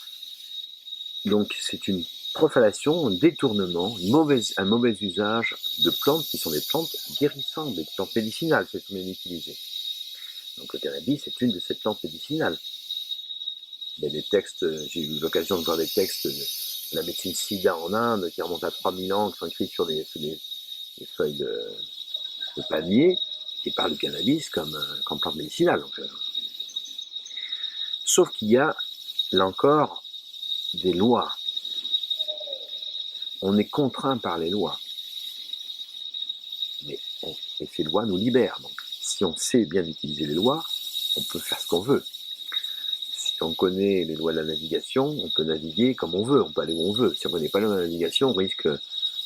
[SPEAKER 3] Donc c'est une profanation, un détournement, un mauvais usage de plantes qui sont des plantes guérissantes, des plantes médicinales, c'est bien utilisé. Donc le cannabis est une de ces plantes médicinales. Il y a des textes, j'ai eu l'occasion de voir des textes de la médecine sida en Inde qui remontent à 3000 ans, qui sont écrits sur des feuilles de palmier, qui parlent du cannabis comme plante médicinale. Donc, sauf qu'il y a, là encore, des lois. On est contraint par les lois. Et ces lois nous libèrent. Donc, si on sait bien utiliser les lois, on peut faire ce qu'on veut. Si on connaît les lois de la navigation, on peut naviguer comme on veut, on peut aller où on veut. Si on ne connaît pas les lois de la navigation, on risque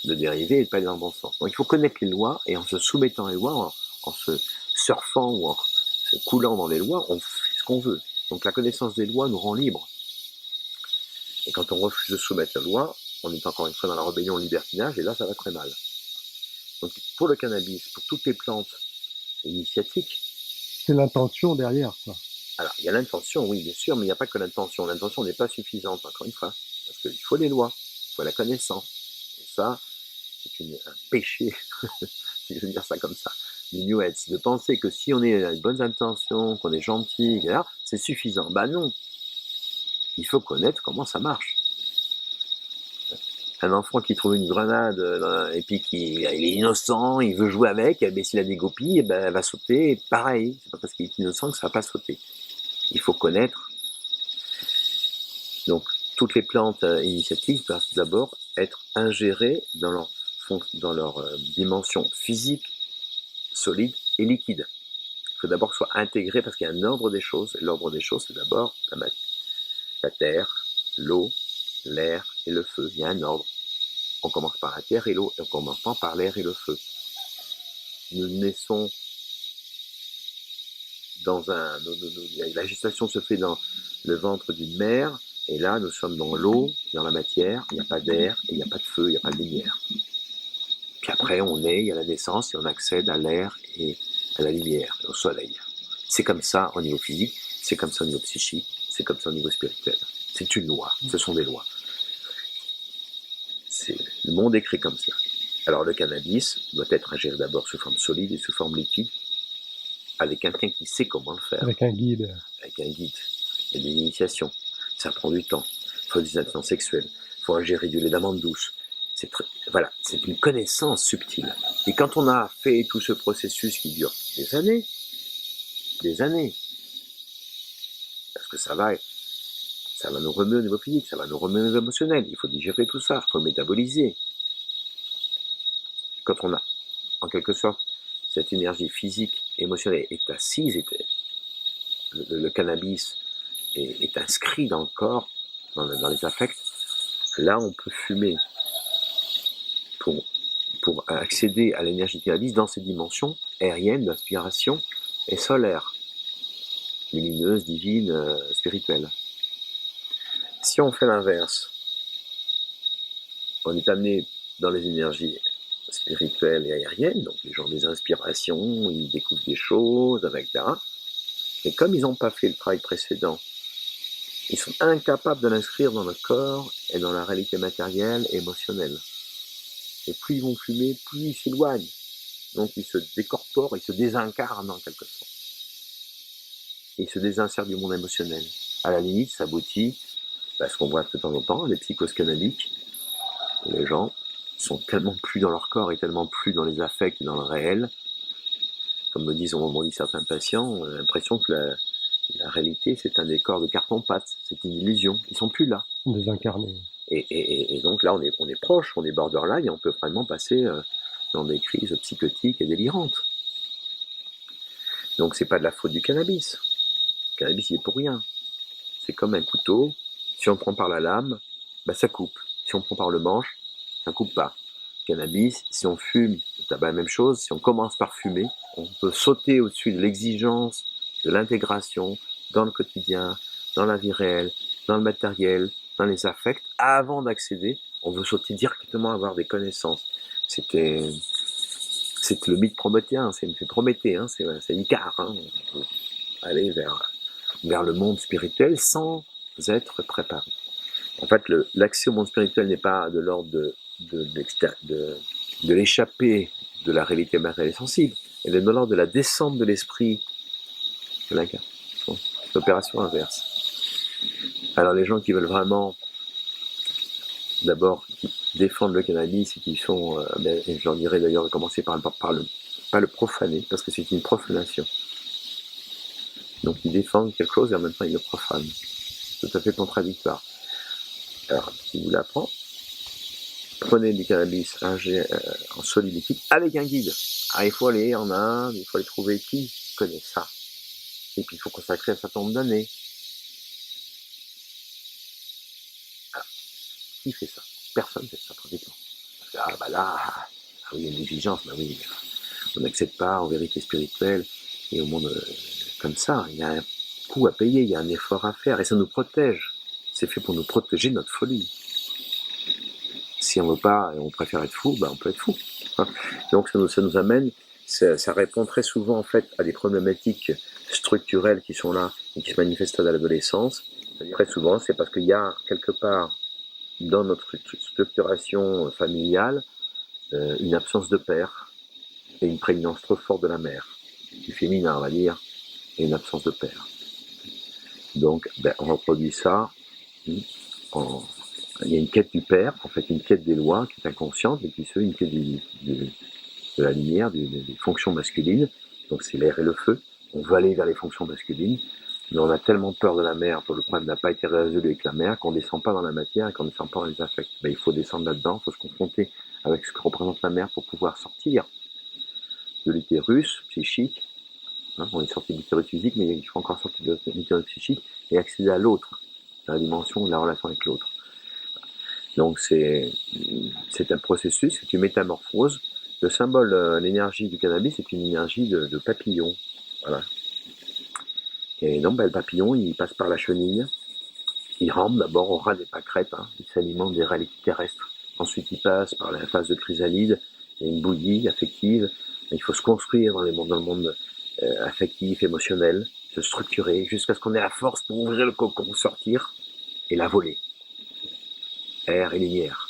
[SPEAKER 3] de dériver et de ne pas aller dans le bon sens. Donc il faut connaître les lois, et en se soumettant aux lois, en se surfant ou en se coulant dans les lois, on fait ce qu'on veut. Donc la connaissance des lois nous rend libres. Et quand on refuse de soumettre la loi, on est encore une fois dans la rébellion, le libertinage, et là ça va très mal. Donc pour le cannabis, pour toutes les plantes initiatiques,
[SPEAKER 2] c'est l'intention derrière, quoi.
[SPEAKER 3] Alors, il y a l'intention, oui, bien sûr, mais il n'y a pas que l'intention. L'intention n'est pas suffisante, encore une fois, parce qu'il faut les lois, il faut la connaissance. Et ça, c'est un péché, si je veux dire ça comme ça, du New Age, de penser que si on est à de bonnes intentions, qu'on est gentil, etc., c'est suffisant. Ben non, il faut connaître comment ça marche. Un enfant qui trouve une grenade et puis il est innocent, il veut jouer avec, mais s'il a des goupilles, ben, elle va sauter, pareil. C'est pas parce qu'il est innocent que ça va pas sauter. Il faut connaître. Donc, toutes les plantes initiatiques doivent d'abord être ingérées dans leur dimension physique, solide et liquide. Il faut d'abord que ce soit intégré parce qu'il y a un ordre des choses. Et l'ordre des choses, c'est d'abord la terre, l'eau, l'air et le feu. Il y a un ordre. On commence par la terre et l'eau, et on commence pas par l'air et le feu. Nous naissons la gestation se fait dans le ventre d'une mère, et là nous sommes dans l'eau, dans la matière, il n'y a pas d'air, il n'y a pas de feu, il n'y a pas de lumière. Puis après on naît, il y a la naissance, et on accède à l'air et à la lumière, au soleil. C'est comme ça au niveau physique, c'est comme ça au niveau psychique, c'est comme ça au niveau spirituel. C'est une loi, ce sont des lois. Le monde est créé comme ça. Alors le cannabis doit être ingéré d'abord sous forme solide et sous forme liquide, avec quelqu'un qui sait comment le faire.
[SPEAKER 2] Avec un guide.
[SPEAKER 3] Avec un guide. Il y a des initiations. Ça prend du temps. Il faut des initiations sexuelles. Il faut ingérer du lait d'amande douce. Voilà, c'est une connaissance subtile. Et quand on a fait tout ce processus qui dure des années, parce que ça va nous remuer au niveau physique, ça va nous remuer au niveau émotionnel. Il faut digérer tout ça, il faut le métaboliser. Quand on a, en quelque sorte, cette énergie physique, émotionnelle est assise, le cannabis est inscrit dans le corps, dans les affects, là on peut fumer pour accéder à l'énergie du cannabis dans ses dimensions aériennes, d'inspiration et solaire, lumineuse, divine, spirituelle. Si on fait l'inverse, on est amené dans les énergies spirituelles et aériennes, donc les gens ont des inspirations, ils découvrent des choses, etc. Et comme ils n'ont pas fait le travail précédent, ils sont incapables de l'inscrire dans le corps et dans la réalité matérielle et émotionnelle. Et plus ils vont fumer, plus ils s'éloignent. Donc ils se décorporent, ils se désincarnent en quelque sorte. Et ils se désinsèrent du monde émotionnel. À la limite, ça aboutit, parce qu'on voit de temps en temps, les psychoses cannabiques, les gens sont tellement plus dans leur corps et tellement plus dans les affects et dans le réel, comme me disent certains patients, l'impression que la réalité, c'est un décor de carton-pâte, c'est une illusion, ils sont plus là.
[SPEAKER 2] Désincarné.
[SPEAKER 3] Et donc là, on est proche, on est borderline, et on peut vraiment passer dans des crises psychotiques et délirantes. Donc c'est pas de la faute du cannabis. Le cannabis, il est pour rien. C'est comme un couteau, si on prend par la lame, bah ça coupe. Si on prend par le manche, ça coupe pas. Cannabis, si on fume, c'est la même chose. Si on commence par fumer, on peut sauter au-dessus de l'exigence, de l'intégration dans le quotidien, dans la vie réelle, dans le matériel, dans les affects, avant d'accéder. On veut sauter directement, avoir des connaissances. C'est le mythe prométhéen, c'est Prométhée, hein, c'est Icare. Hein. On peut aller vers le monde spirituel sans être préparé. En fait, l'accès au monde spirituel n'est pas de l'ordre de l'échapper de la réalité matérielle et sensible, elle est de l'ordre de la descente de l'esprit de l'incarne. L'opération inverse. Alors les gens qui veulent vraiment, d'abord, qui défendent le cannabis et qui sont, et j'en dirais d'ailleurs de commencer pas le profaner, parce que c'est une profanation. Donc ils défendent quelque chose et en même temps ils le profanent. C'est tout à fait contradictoire. Alors, si vous l'apprend, prenez du cannabis en solide liquide avec un guide. Ah, il faut aller en Inde, il faut aller trouver qui connaît ça. Et puis il faut consacrer un certain nombre d'années. Alors, qui fait ça? Personne fait ça pratiquement. Ah bah là, oui, il y a une exigence, bah oui, on n'accède pas aux vérités spirituelles et au monde comme ça. Il y a un coût à payer, il y a un effort à faire et ça nous protège. C'est fait pour nous protéger de notre folie. Si on veut pas et on préfère être fou, bah on peut être fou. Donc ça nous amène, ça répond très souvent en fait à des problématiques structurelles qui sont là et qui se manifestent à l'adolescence. Très souvent, c'est parce qu'il y a quelque part dans notre structuration familiale une absence de père et une prégnance trop forte de la mère, du féminin on va dire, et une absence de père. Donc on reproduit ça il y a une quête du père, en fait une quête des lois qui est inconsciente et qui se une quête de la lumière, des fonctions masculines, donc c'est l'air et le feu, on veut aller vers les fonctions masculines, mais on a tellement peur de la mer, le problème n'a pas été résolu avec la mer, qu'on ne descend pas dans la matière et qu'on ne descend pas dans les affects. Ben, il faut descendre là-dedans, il faut se confronter avec ce que représente la mer pour pouvoir sortir de l'utérus psychique, hein, on est sorti de l'utérus physique, mais il faut encore sortir de l'utérus psychique et accéder à l'autre, à la dimension de la relation avec l'autre. Donc c'est un processus, c'est une métamorphose. Le symbole, l'énergie du cannabis, c'est une énergie de papillon. Voilà. Et donc le papillon, il passe par la chenille, il rampe d'abord au ras des pâquerettes, hein, il s'alimente des réalités terrestres. Ensuite il passe par la phase de chrysalide, il y a une bouillie affective, il faut se construire dans le monde affectif, émotionnel, se structurer, jusqu'à ce qu'on ait la force pour ouvrir le cocon, sortir et la voler. Air et lumière.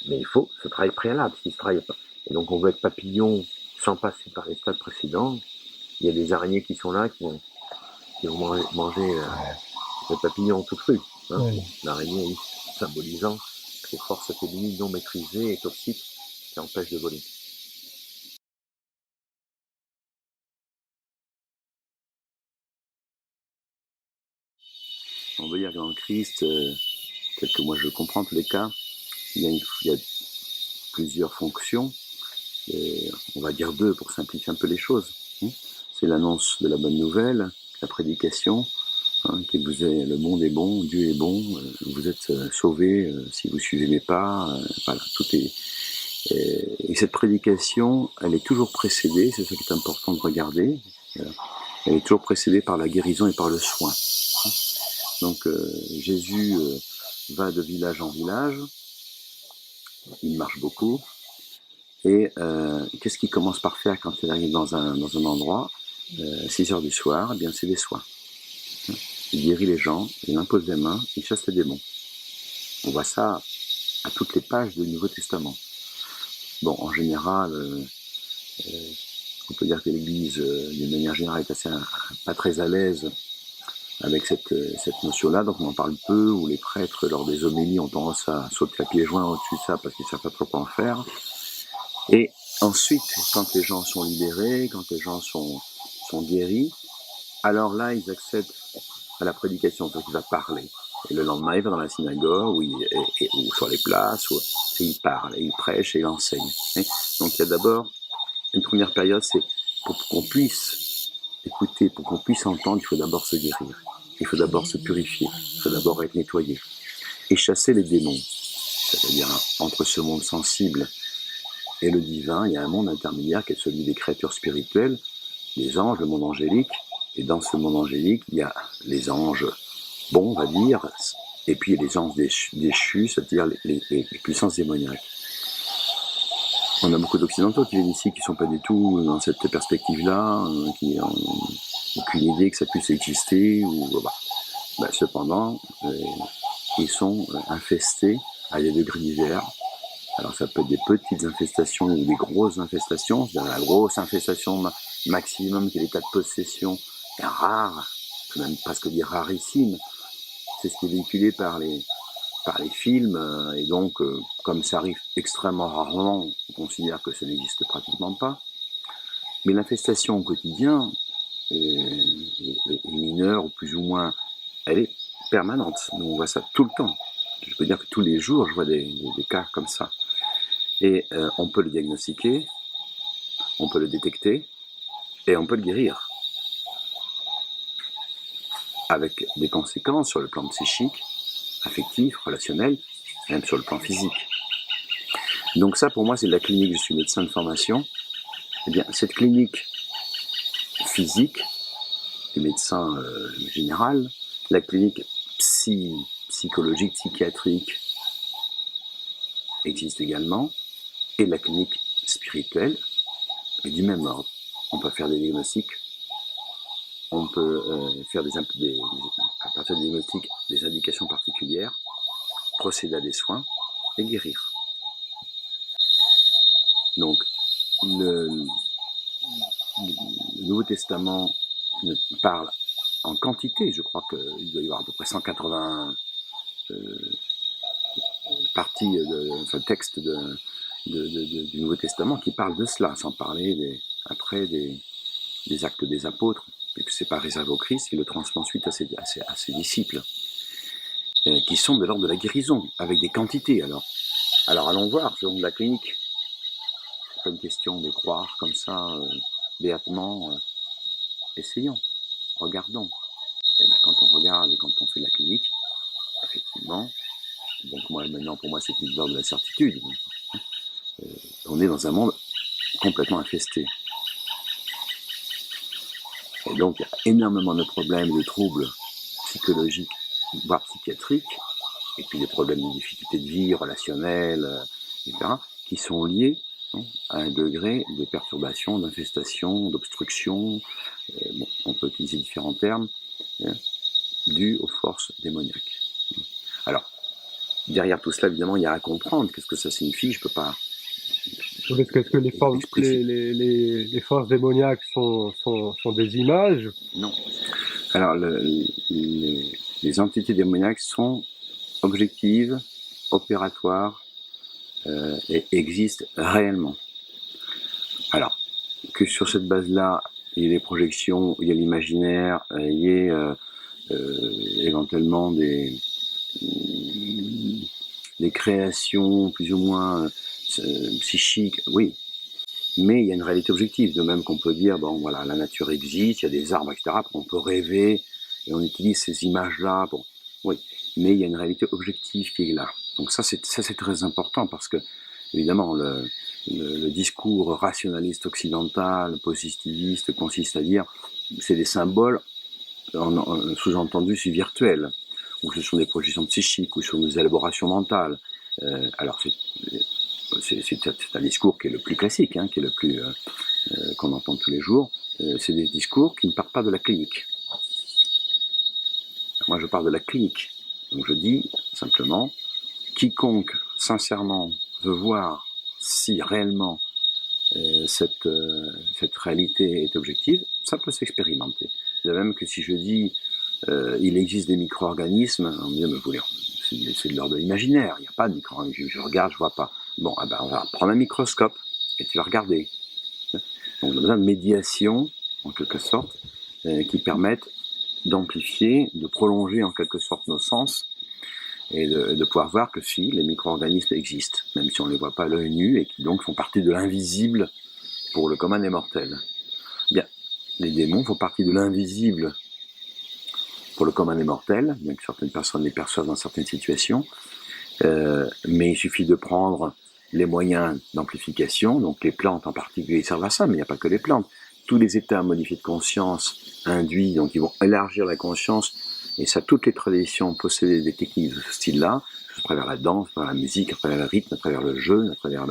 [SPEAKER 3] Mais il faut ce travail préalable, s'il ne se travaille pas. Et donc on veut être papillon sans passer par les stades précédents. Il y a des araignées qui sont là, qui vont manger le papillon tout cru. Hein. Oui. L'araignée symbolisant les forces féminines non maîtrisées et toxiques qui empêchent de voler.
[SPEAKER 1] On veut dire que dans le Christ, tel que moi je le comprends en tous les cas, il y a plusieurs fonctions, et on va dire 2 pour simplifier un peu les choses. C'est l'annonce de la bonne nouvelle, la prédication, que le monde est bon, Dieu est bon, vous êtes sauvés si vous suivez mes pas, voilà, tout est. Et cette prédication, elle est toujours précédée, c'est ça qui est important de regarder, elle est toujours précédée par la guérison et par le soin. Donc Jésus va de village en village, il marche beaucoup, et qu'est-ce qu'il commence par faire quand il arrive dans un endroit 6 heures du soir, eh bien c'est des soins. Il guérit les gens, il impose les mains, il chasse les démons. On voit ça à toutes les pages du Nouveau Testament. Bon, en général, on peut dire que l'Église, d'une manière générale, est pas très à l'aise avec cette notion-là, donc on en parle peu, où les prêtres, lors des homélies, ont tendance à sauter à pieds joints au-dessus de ça parce qu'ils ne savent pas trop quoi en faire. Et Ensuite, quand les gens sont libérés, quand les gens sont guéris, alors là, ils accèdent à la prédication, donc il va parler. Et le lendemain, il va dans la synagogue, ou sur les places, et il parle, et il prêche, et il enseigne. Donc il y a d'abord, une première période, c'est pour qu'on puisse écouter, pour qu'on puisse entendre, il faut d'abord se guérir. Il faut d'abord se purifier, il faut d'abord être nettoyé. Et chasser les démons. C'est-à-dire, entre ce monde sensible et le divin, il y a un monde intermédiaire qui est celui des créatures spirituelles, les anges, le monde angélique. Et dans ce monde angélique, il y a les anges bons, on va dire, et puis les anges déchus, c'est-à-dire les puissances démoniaques. On a beaucoup d'occidentaux qui viennent ici, qui ne sont pas du tout dans cette perspective-là, qui n'ont aucune idée que ça puisse exister. Cependant, ils sont infestés à des degrés divers. Alors ça peut être des petites infestations ou des grosses infestations. C'est-à-dire la grosse infestation maximum, qui est l'état de possession, est rare, même presque dire rarissime. C'est ce qui est véhiculé par les films, et donc, comme ça arrive extrêmement rarement, on considère que ça n'existe pratiquement pas. Mais l'infestation au quotidien est mineure, ou plus ou moins, elle est permanente. Nous, on voit ça tout le temps. Je peux dire que tous les jours, je vois des cas comme ça. Et on peut le diagnostiquer, on peut le détecter, et on peut le guérir. Avec des conséquences sur le plan psychique, affectif, relationnel, même sur le plan physique. Donc ça, pour moi, c'est de la clinique. Je suis médecin de formation. Eh bien, cette clinique physique, le médecin général, la clinique psychologique, psychiatrique existe également, et la clinique spirituelle est du même ordre. On peut faire des diagnostics, on peut faire à partir des diagnostics des indications particulières, procéder à des soins et guérir. Donc, le Nouveau Testament parle en quantité. Je crois qu'il doit y avoir à peu près 180 textes du Nouveau Testament qui parlent de cela, sans parler des actes des apôtres, puisque ce n'est pas réservé au Christ, il le transmet ensuite à ses disciples, qui sont de l'ordre de la guérison, avec des quantités. Alors allons voir, selon la clinique. C'est pas une question de croire comme ça, béatement. Essayons, regardons. Et bien, quand on regarde et quand on fait la clinique, effectivement, donc pour moi, c'est une valeur de la certitude. On est dans un monde complètement infesté. Et donc, il y a énormément de problèmes, de troubles psychologiques, voire psychiatriques, et puis des problèmes de difficultés de vie, relationnelles, etc., qui sont liés à un degré de perturbation, d'infestation, d'obstruction, on peut utiliser différents termes, dus aux forces démoniaques. Alors, derrière tout cela, évidemment, il y a à comprendre qu'est-ce que ça signifie, je ne peux pas...
[SPEAKER 2] Est-ce que les forces démoniaques sont des images?
[SPEAKER 1] Non. Alors, les entités démoniaques sont objectives, opératoires, et existent réellement. Alors, que sur cette base-là, il y ait des projections, il y a l'imaginaire, il y ait éventuellement des créations plus ou moins psychiques, oui. Mais il y a une réalité objective, de même qu'on peut dire, bon voilà, la nature existe, il y a des arbres, etc. On peut rêver, et on utilise ces images-là, oui. Mais il y a une réalité objective qui est là. Donc ça c'est très important, parce que, évidemment, le discours rationaliste occidental, positiviste, consiste à dire, c'est des symboles, sous-entendu, c'est virtuel, ou ce sont des projections psychiques, ou ce sont des élaborations mentales. Alors c'est un discours qui est le plus classique, qui est le plus qu'on entend tous les jours. C'est des discours qui ne partent pas de la clinique. Moi, je parle de la clinique. Donc je dis simplement, quiconque sincèrement veut voir si réellement cette réalité est objective, ça peut s'expérimenter. De même que si je dis il existe des micro-organismes, on me dit, mais c'est de l'ordre de l'imaginaire, il n'y a pas de micro-organismes, je regarde, je ne vois pas. Bon, on va prendre un microscope,
[SPEAKER 3] et tu vas regarder. Donc on a besoin de médiation, en quelque sorte, qui permettent d'amplifier, de prolonger en quelque sorte nos sens, et de pouvoir voir que si, les micro-organismes existent, même si on ne les voit pas à l'œil nu, et qui donc font partie de l'invisible pour le commun des mortels. Bien, les démons font partie de l'invisible pour le commun des mortels, bien que certaines personnes les perçoivent dans certaines situations, mais il suffit de prendre les moyens d'amplification, donc les plantes en particulier servent à ça, mais il n'y a pas que les plantes. Tous les états modifiés de conscience induits, donc ils vont élargir la conscience, et ça, toutes les traditions possédaient des techniques de ce style-là, à travers la danse, à travers la musique, à travers le rythme, à travers le jeu, à travers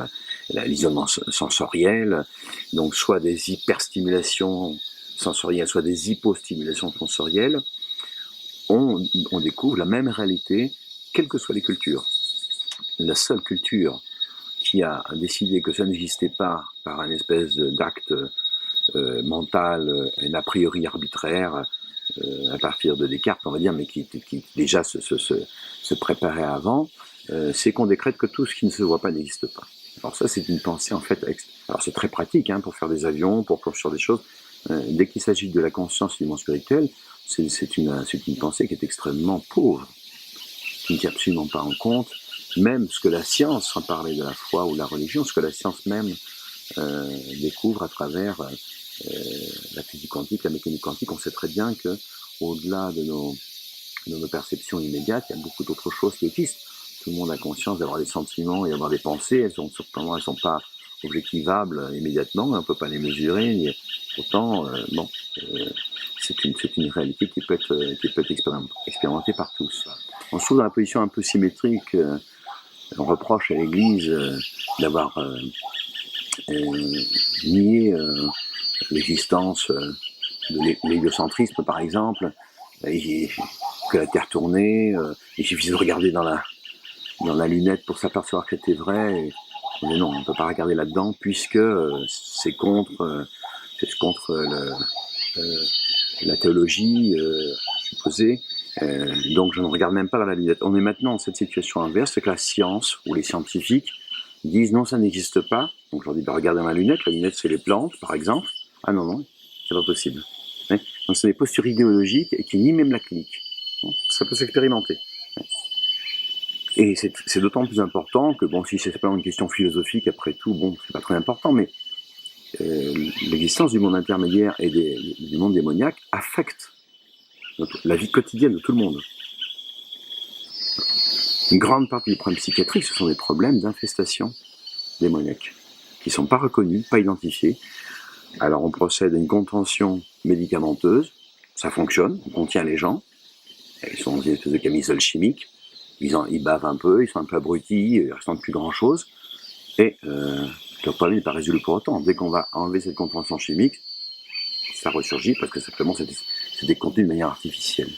[SPEAKER 3] l'isolement sensoriel, donc soit des hyperstimulations sensorielles, soit des hypostimulations sensorielles. On découvre la même réalité, quelles que soient les cultures. La seule culture qui a décidé que ça n'existait pas par un espèce d'acte mental, un a priori arbitraire, à partir de Descartes, on va dire, mais qui déjà se préparait avant, c'est qu'on décrète que tout ce qui ne se voit pas n'existe pas. Alors ça, c'est une pensée en fait, alors c'est très pratique pour faire des avions, pour construire des choses. Dès qu'il s'agit de la conscience et du monde spirituel, c'est une pensée qui est extrêmement pauvre, qui ne tient absolument pas en compte même ce que la science, sans parler de la foi ou de la religion, ce que la science même découvre à travers la physique quantique, la mécanique quantique. On sait très bien que au-delà de nos perceptions immédiates, il y a beaucoup d'autres choses qui existent. Tout le monde a conscience d'avoir des sentiments et d'avoir des pensées. Elles sont pas objectivables immédiatement, on ne peut pas les mesurer. Et pourtant, c'est une réalité qui peut être expérimentée par tous. On se trouve dans la position un peu symétrique. On reproche à l'Église d'avoir nié l'existence de l'héliocentrisme, par exemple, que la Terre tournait, il suffisait de regarder dans la lunette pour s'apercevoir que c'était vrai. Mais non, on ne peut pas regarder là-dedans puisque c'est contre la théologie supposée. Donc je ne regarde même pas dans la lunette. On est maintenant dans cette situation inverse, c'est que la science ou les scientifiques disent non, ça n'existe pas. Donc je leur dis, regardez dans la lunette c'est les plantes, par exemple. Ah non, c'est pas possible. Donc c'est des postures idéologiques et qui nient même la clinique. Ça peut s'expérimenter. Et c'est d'autant plus important que, bon, si c'est pas une question philosophique, après tout, bon, c'est pas très important, mais l'existence du monde intermédiaire et du monde démoniaque affecte la vie quotidienne de tout le monde. Une grande partie des problèmes psychiatriques, ce sont des problèmes d'infestation démoniaque, qui ne sont pas reconnus, pas identifiés. Alors on procède à une contention médicamenteuse, ça fonctionne, on contient les gens, ils sont dans une espèce de camisole chimique, ils bavent un peu, ils sont un peu abrutis, ils ne ressentent plus grand chose, et le problème n'est pas résolu pour autant. Dès qu'on va enlever cette contention chimique, ça ressurgit parce que simplement c'est décontenu de manière artificielle.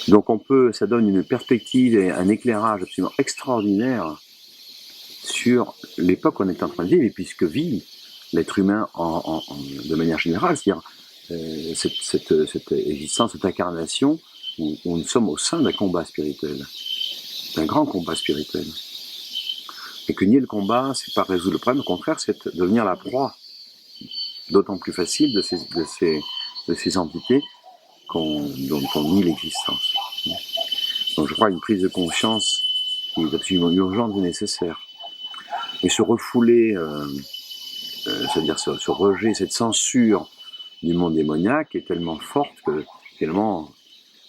[SPEAKER 3] Donc ça donne une perspective et un éclairage absolument extraordinaire sur l'époque qu'on est en train de vivre et puisque vit l'être humain de manière générale, c'est-à-dire cette existence, cette incarnation où nous sommes au sein d'un combat spirituel, d'un grand combat spirituel. Et que nier le combat, c'est pas résoudre le problème, au contraire, c'est devenir la proie, d'autant plus facile de ces entités dont on nie l'existence. Donc je crois une prise de conscience qui est absolument urgente et nécessaire. Et se refouler, c'est-à-dire ce rejet, cette censure du monde démoniaque est tellement forte que finalement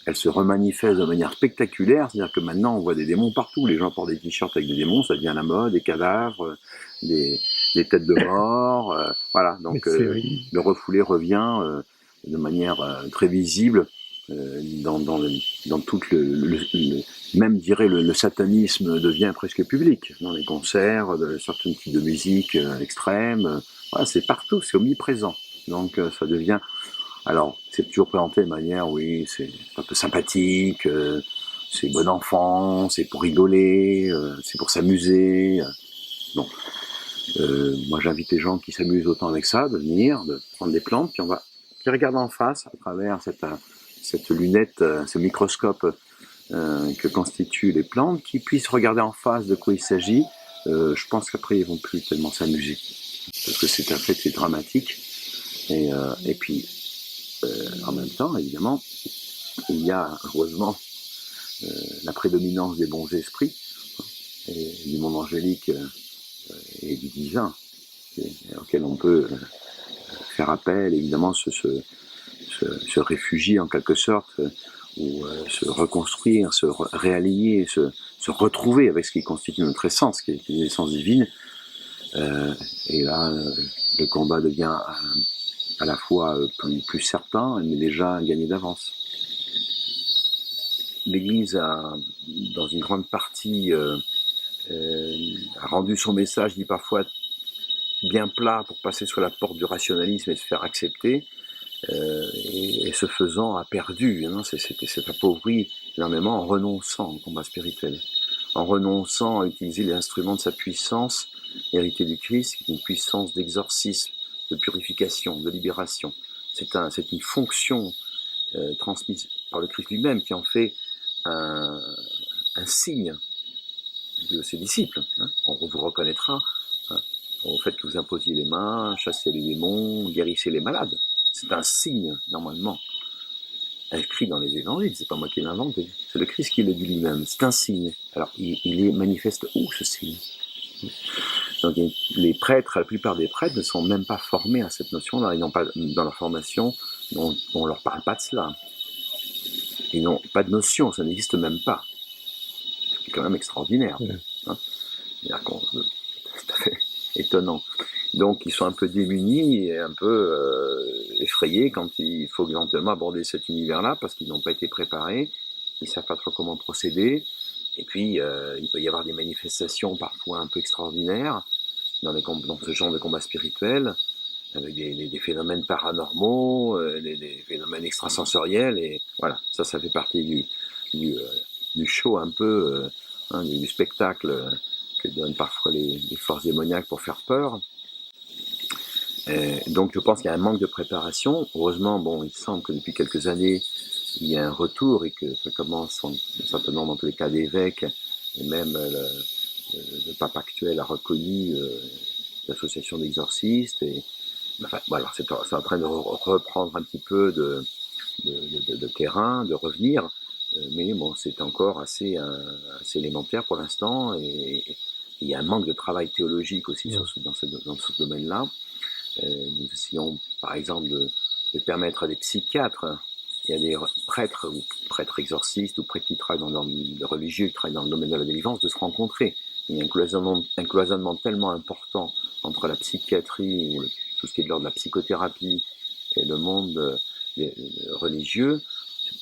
[SPEAKER 3] elle se remanifeste de manière spectaculaire, c'est-à-dire que maintenant on voit des démons partout, les gens portent des t-shirts avec des démons, ça devient la mode, des cadavres, des têtes de mort, voilà, donc le refoulé revient de manière très visible dans tout même dirais le satanisme devient presque public, dans les concerts, de certains types de musique extrême, voilà, c'est partout, c'est omniprésent, donc ça devient... Alors, c'est toujours présenté de manière, oui, c'est un peu sympathique, c'est bon enfant, c'est pour rigoler, c'est pour s'amuser. Bon, moi j'invite les gens qui s'amusent autant avec ça, de venir, de prendre des plantes, puis qui regardent en face à travers cette lunette, ce microscope que constituent les plantes, qui puissent regarder en face de quoi il s'agit, je pense qu'après ils vont plus tellement s'amuser. Parce que c'est un fait, c'est dramatique. Et puis, en même temps, évidemment, il y a heureusement la prédominance des bons esprits, et du monde angélique et du divin, auquel on peut faire appel, évidemment, se réfugier en quelque sorte, ou se reconstruire, se réaligner, se retrouver avec ce qui constitue notre essence, qui est l'essence divine. Et là, le combat devient à la fois plus certain, mais déjà gagné d'avance. L'Église a, dans une grande partie, a rendu son message, dit parfois, bien plat pour passer sous la porte du rationalisme et se faire accepter, et ce faisant a perdu, hein, s'est appauvri énormément en renonçant au combat spirituel, en renonçant à utiliser les instruments de sa puissance héritée du Christ, qui est une puissance d'exorcisme, de purification, de libération. C'est une fonction transmise par le Christ lui-même qui en fait un signe de ses disciples. Hein. On vous reconnaîtra, hein, au fait que vous imposiez les mains, chassiez les démons, guérissez les malades. C'est un signe, normalement, inscrit dans les évangiles. C'est pas moi qui l'ai inventé. C'est le Christ qui le dit lui-même. C'est un signe. Alors, il est manifeste où, ce signe? Donc, les prêtres, la plupart des prêtres ne sont même pas formés à cette notion-là. Ils n'ont pas, dans leur formation, on ne leur parle pas de cela. Ils n'ont pas de notion, ça n'existe même pas. C'est quand même extraordinaire. Hein, c'est tout à fait étonnant. Donc ils sont un peu démunis et un peu effrayés quand il faut éventuellement aborder cet univers-là parce qu'ils n'ont pas été préparés, ils ne savent pas trop comment procéder. Et puis il peut y avoir des manifestations parfois un peu extraordinaires dans ce genre de combat spirituel, avec des phénomènes paranormaux, des phénomènes extrasensoriels, et voilà, ça fait partie du show un peu, hein, du spectacle que donnent parfois les forces démoniaques pour faire peur. Donc je pense qu'il y a un manque de préparation. Heureusement, bon, il semble que depuis quelques années, il y a un retour et que ça commence certainement dans tous les cas d'évêques, et même le pape actuel a reconnu l'association d'exorcistes, et enfin, voilà, c'est en train de reprendre un petit peu de terrain, de revenir, mais bon, c'est encore assez élémentaire pour l'instant, et il y a un manque de travail théologique aussi dans ce domaine-là. Nous essayons, par exemple, de permettre à des psychiatres et à des prêtres, ou prêtres exorcistes, ou prêtres qui travaillent de religieux qui travaillent dans le domaine de la délivrance, de se rencontrer. Il y a un cloisonnement tellement important entre la psychiatrie, ou tout ce qui est de l'ordre de la psychothérapie, et le monde religieux.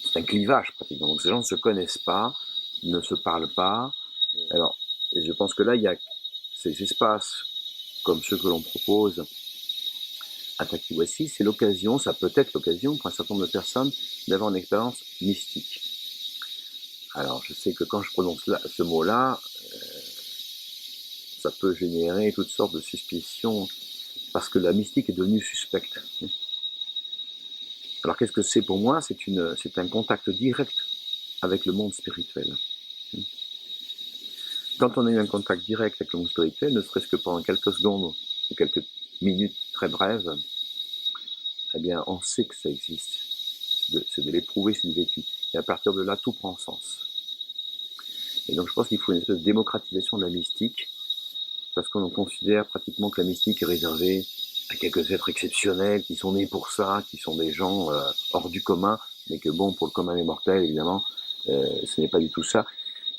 [SPEAKER 3] C'est un clivage pratiquement. Donc ces gens ne se connaissent pas, ne se parlent pas. Alors, et je pense que là, il y a ces espaces comme ceux que l'on propose à Takiwasi, c'est l'occasion, ça peut être l'occasion pour un certain nombre de personnes d'avoir une expérience mystique. Alors, je sais que quand je prononce ce mot-là, ça peut générer toutes sortes de suspicions, parce que la mystique est devenue suspecte. Alors, qu'est-ce que c'est pour moi? C'est un contact direct avec le monde spirituel. Quand on a eu un contact direct avec le monde spirituel, ne serait-ce que pendant quelques secondes ou quelques minutes très brèves, eh bien, on sait que ça existe. C'est de l'éprouver, c'est du vécu. Et à partir de là, tout prend sens. Et donc, je pense qu'il faut une espèce de démocratisation de la mystique, parce qu'on considère pratiquement que la mystique est réservée à quelques êtres exceptionnels qui sont nés pour ça, qui sont des gens hors du commun, mais que bon, pour le commun des mortels, évidemment, ce n'est pas du tout ça.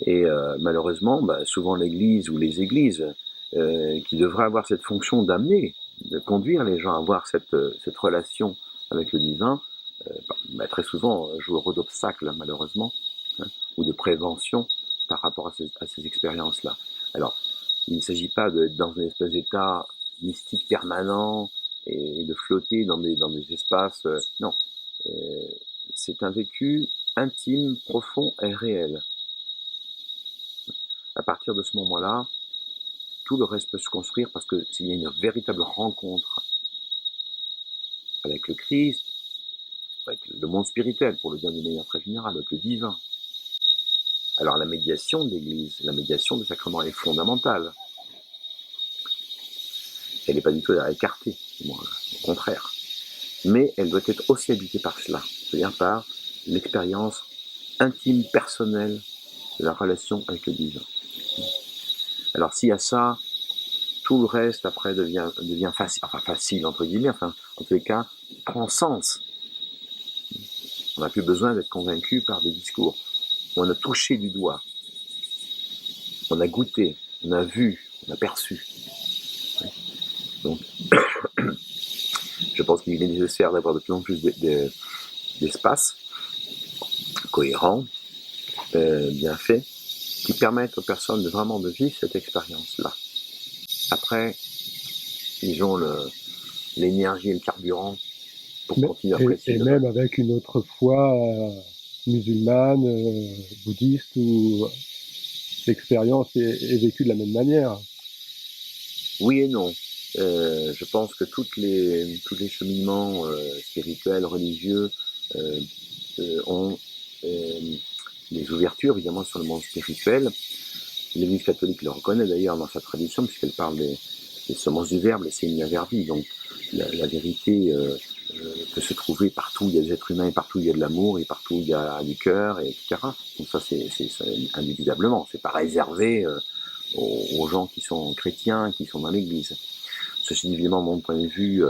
[SPEAKER 3] Et malheureusement, souvent l'Église ou les Églises, qui devraient avoir cette fonction d'amener, de conduire les gens à avoir cette relation avec le divin, très souvent jouent le rôle d'obstacle, malheureusement, hein, ou de prévention par rapport à ces expériences-là. Alors, il ne s'agit pas d'être dans une espèce d'état mystique permanent et de flotter dans des espaces. Non, c'est un vécu intime, profond et réel. À partir de ce moment-là, tout le reste peut se construire, parce que s'il y a une véritable rencontre avec le Christ, avec le monde spirituel, pour le dire d'une manière très générale, avec le divin. Alors la médiation de l'Église, la médiation des sacrements est fondamentale. Elle n'est pas du tout à écarter, au contraire. Mais elle doit être aussi habitée par cela, c'est-à-dire par l'expérience intime, personnelle de la relation avec le divin. Alors s'il y a ça, tout le reste après devient facile, enfin facile entre guillemets, enfin en tous les cas, prend sens. On n'a plus besoin d'être convaincu par des discours. On a touché du doigt, on a goûté, on a vu, on a perçu. Donc, je pense qu'il est nécessaire d'avoir de plus en plus d'espace cohérent, bien fait, qui permettent aux personnes de vraiment de vivre cette expérience-là. Après, ils ont l'énergie et le carburant pour continuer à apprécier.
[SPEAKER 2] Et même avec une autre foi musulmane, bouddhiste, où l'expérience est vécue de la même manière.
[SPEAKER 3] Oui et non. Je pense que tous les cheminements spirituels, religieux ont des ouvertures évidemment sur le monde spirituel. L'Église catholique le reconnaît d'ailleurs dans sa tradition, puisqu'elle parle des semences du Verbe, les signes verbi. Donc la vérité peut se trouver partout où il y a des êtres humains, et partout où il y a de l'amour, et partout où il y a du cœur, etc. Donc ça, c'est indubitablement. C'est pas réservé aux gens qui sont chrétiens, qui sont dans l'Église. Ceci dit, évidemment, mon point de vue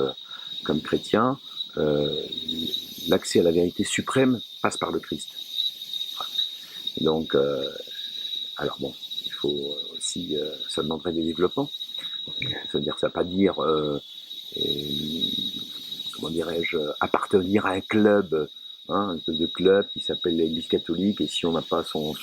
[SPEAKER 3] comme chrétien, l'accès à la vérité suprême passe par le Christ. Donc, alors bon, il faut aussi, ça demanderait des développements. C'est-à-dire, ça ne veut pas dire, comment dirais-je, appartenir à un club, un espèce de club qui s'appelle l'Église catholique, et si on n'a pas son